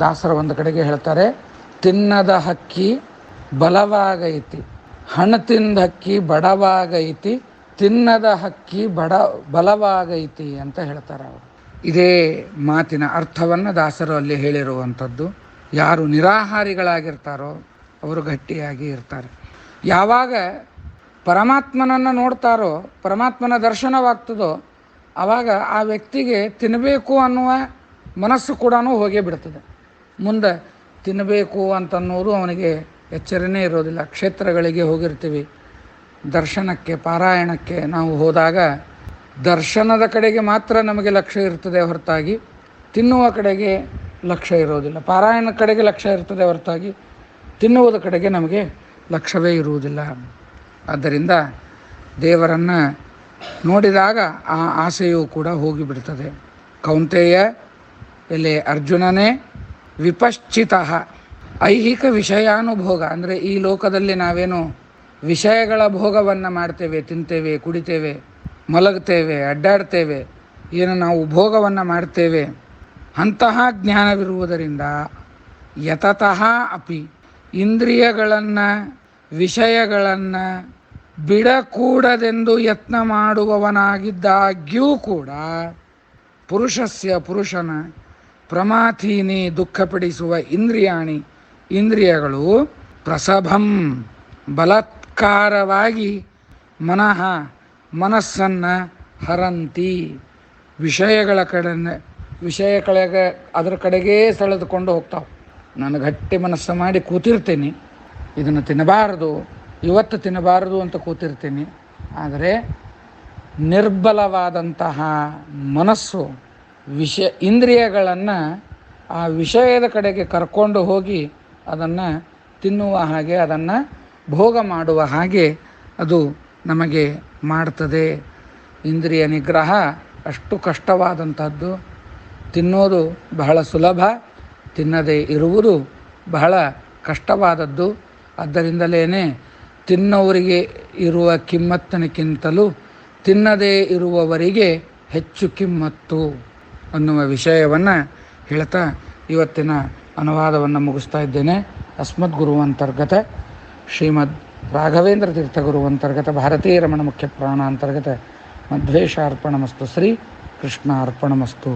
ದಾಸರು ಒಂದು ಕಡೆಗೆ ಹೇಳ್ತಾರೆ, ತಿನ್ನದ ಹಕ್ಕಿ ಬಲವಾಗೈತಿ, ಹಣ್ಣು ತಿಂದ ಹಕ್ಕಿ ಬಡವಾಗೈತಿ, ತಿನ್ನದ ಹಕ್ಕಿ ಬಲವಾಗೈತಿ ಅಂತ ಹೇಳ್ತಾರೆ ಅವರು. ಇದೇ ಮಾತಿನ ಅರ್ಥವನ್ನು ದಾಸರು ಅಲ್ಲಿ ಹೇಳಿರುವಂಥದ್ದು. ಯಾರು ನಿರಾಹಾರಿಗಳಾಗಿರ್ತಾರೋ ಅವರು ಗಟ್ಟಿಯಾಗಿ ಇರ್ತಾರೆ. ಯಾವಾಗ ಪರಮಾತ್ಮನನ್ನು ನೋಡ್ತಾರೋ, ಪರಮಾತ್ಮನ ದರ್ಶನವಾಗ್ತದೋ, ಆವಾಗ ಆ ವ್ಯಕ್ತಿಗೆ ತಿನ್ನಬೇಕು ಅನ್ನುವ ಮನಸ್ಸು ಕೂಡ ಹೋಗೇ ಬಿಡ್ತದೆ. ಮುಂದೆ ತಿನ್ನಬೇಕು ಅಂತನ್ನೋದು ಅವನಿಗೆ ಎಚ್ಚರನೇ ಇರೋದಿಲ್ಲ. ಕ್ಷೇತ್ರಗಳಿಗೆ ಹೋಗಿರ್ತೀವಿ, ದರ್ಶನಕ್ಕೆ, ಪಾರಾಯಣಕ್ಕೆ ನಾವು ಹೋದಾಗ ದರ್ಶನದ ಕಡೆಗೆ ಮಾತ್ರ ನಮಗೆ ಲಕ್ಷ್ಯ ಇರ್ತದೆ ಹೊರತಾಗಿ ತಿನ್ನುವ ಕಡೆಗೆ ಲಕ್ಷ್ಯ ಇರೋದಿಲ್ಲ. ಪಾರಾಯಣ ಕಡೆಗೆ ಲಕ್ಷ್ಯ ಇರ್ತದೆ ಹೊರತಾಗಿ ತಿನ್ನುವುದ ಕಡೆಗೆ ನಮಗೆ ಲಕ್ಷ್ಯವೇ ಇರುವುದಿಲ್ಲ. ಆದ್ದರಿಂದ ದೇವರನ್ನು ನೋಡಿದಾಗ ಆ ಆಸೆಯೂ ಕೂಡ ಹೋಗಿಬಿಡ್ತದೆ. ಕೌಂತೆಯ ಎಲೆ ಅರ್ಜುನನೇ, ವಿಪಶ್ಚಿತಃ ಐಹಿಕ ವಿಷಯಾನುಭೋಗ ಅಂದರೆ ಈ ಲೋಕದಲ್ಲಿ ನಾವೇನು ವಿಷಯಗಳ ಭೋಗವನ್ನು ಮಾಡ್ತೇವೆ, ತಿಂತೇವೆ, ಕುಡಿತೇವೆ, ಮಲಗ್ತೇವೆ, ಅಡ್ಡಾಡ್ತೇವೆ, ಏನು ನಾವು ಭೋಗವನ್ನು ಮಾಡ್ತೇವೆ, ಅಂತಹ ಜ್ಞಾನವಿರುವುದರಿಂದ ಯತತಃ ಅಪಿ ಇಂದ್ರಿಯಗಳನ್ನು, ವಿಷಯಗಳನ್ನು ಬಿಡಕೂಡದೆಂದು ಯತ್ನ ಮಾಡುವವನಾಗಿದ್ದಾಗ್ಯೂ ಕೂಡ ಪುರುಷನ ಪ್ರಮಾಥೀನಿ ದುಃಖಪಡಿಸುವ ಇಂದ್ರಿಯಗಳು ಪ್ರಸಭಂ ಬಲಾತ್ಕಾರವಾಗಿ ಮನಃ ಮನಸ್ಸನ್ನು ಹರಂತಿ, ವಿಷಯಗಳಿಗೆ ಅದರ ಕಡೆಗೇ ಸೆಳೆದುಕೊಂಡು ಹೋಗ್ತಾವೆ. ನಾನು ಗಟ್ಟಿ ಮನಸ್ಸು ಮಾಡಿ ಕೂತಿರ್ತೀನಿ, ಇದನ್ನು ತಿನ್ನಬಾರದು, ಇವತ್ತು ತಿನ್ನಬಾರದು ಅಂತ ಕೂತಿರ್ತೀನಿ. ಆದರೆ ನಿರ್ಬಲವಾದಂತಹ ಮನಸ್ಸು ಇಂದ್ರಿಯಗಳನ್ನು ಆ ವಿಷಯದ ಕಡೆಗೆ ಕರ್ಕೊಂಡು ಹೋಗಿ ಅದನ್ನು ತಿನ್ನುವ ಹಾಗೆ, ಅದನ್ನು ಭೋಗ ಮಾಡುವ ಹಾಗೆ ಅದು ನಮಗೆ ಮಾಡ್ತದೆ. ಇಂದ್ರಿಯ ನಿಗ್ರಹ ಅಷ್ಟು ಕಷ್ಟವಾದಂಥದ್ದು. ತಿನ್ನೋದು ಬಹಳ ಸುಲಭ, ತಿನ್ನದೇ ಇರುವುದು ಬಹಳ ಕಷ್ಟವಾದದ್ದು. ಆದ್ದರಿಂದಲೇ ತಿನ್ನೋವರಿಗೆ ಇರುವ ಕಿಮ್ಮತ್ತಿನಕ್ಕಿಂತಲೂ ತಿನ್ನದೇ ಇರುವವರಿಗೆ ಹೆಚ್ಚು ಕಿಮ್ಮತ್ತು ಅನ್ನುವ ವಿಷಯವನ್ನು ಹೇಳ್ತಾ ಇವತ್ತಿನ ಅನುವಾದವನ್ನು ಮುಗಿಸ್ತಾ ಇದ್ದೇನೆ. ಅಸ್ಮದ್ಗುರುವಂತರ್ಗತ ಶ್ರೀಮದ್ ರಾಘವೇಂದ್ರ ತೀರ್ಥಗುರುವಂತರ್ಗತ ಭಾರತೀಯ ರಮಣ ಮುಖ್ಯ ಪ್ರಾಣ ಅಂತರ್ಗತ ಮಧ್ವೇಶ ಅರ್ಪಣಮಸ್ತು. ಶ್ರೀ ಕೃಷ್ಣ ಅರ್ಪಣಮಸ್ತು.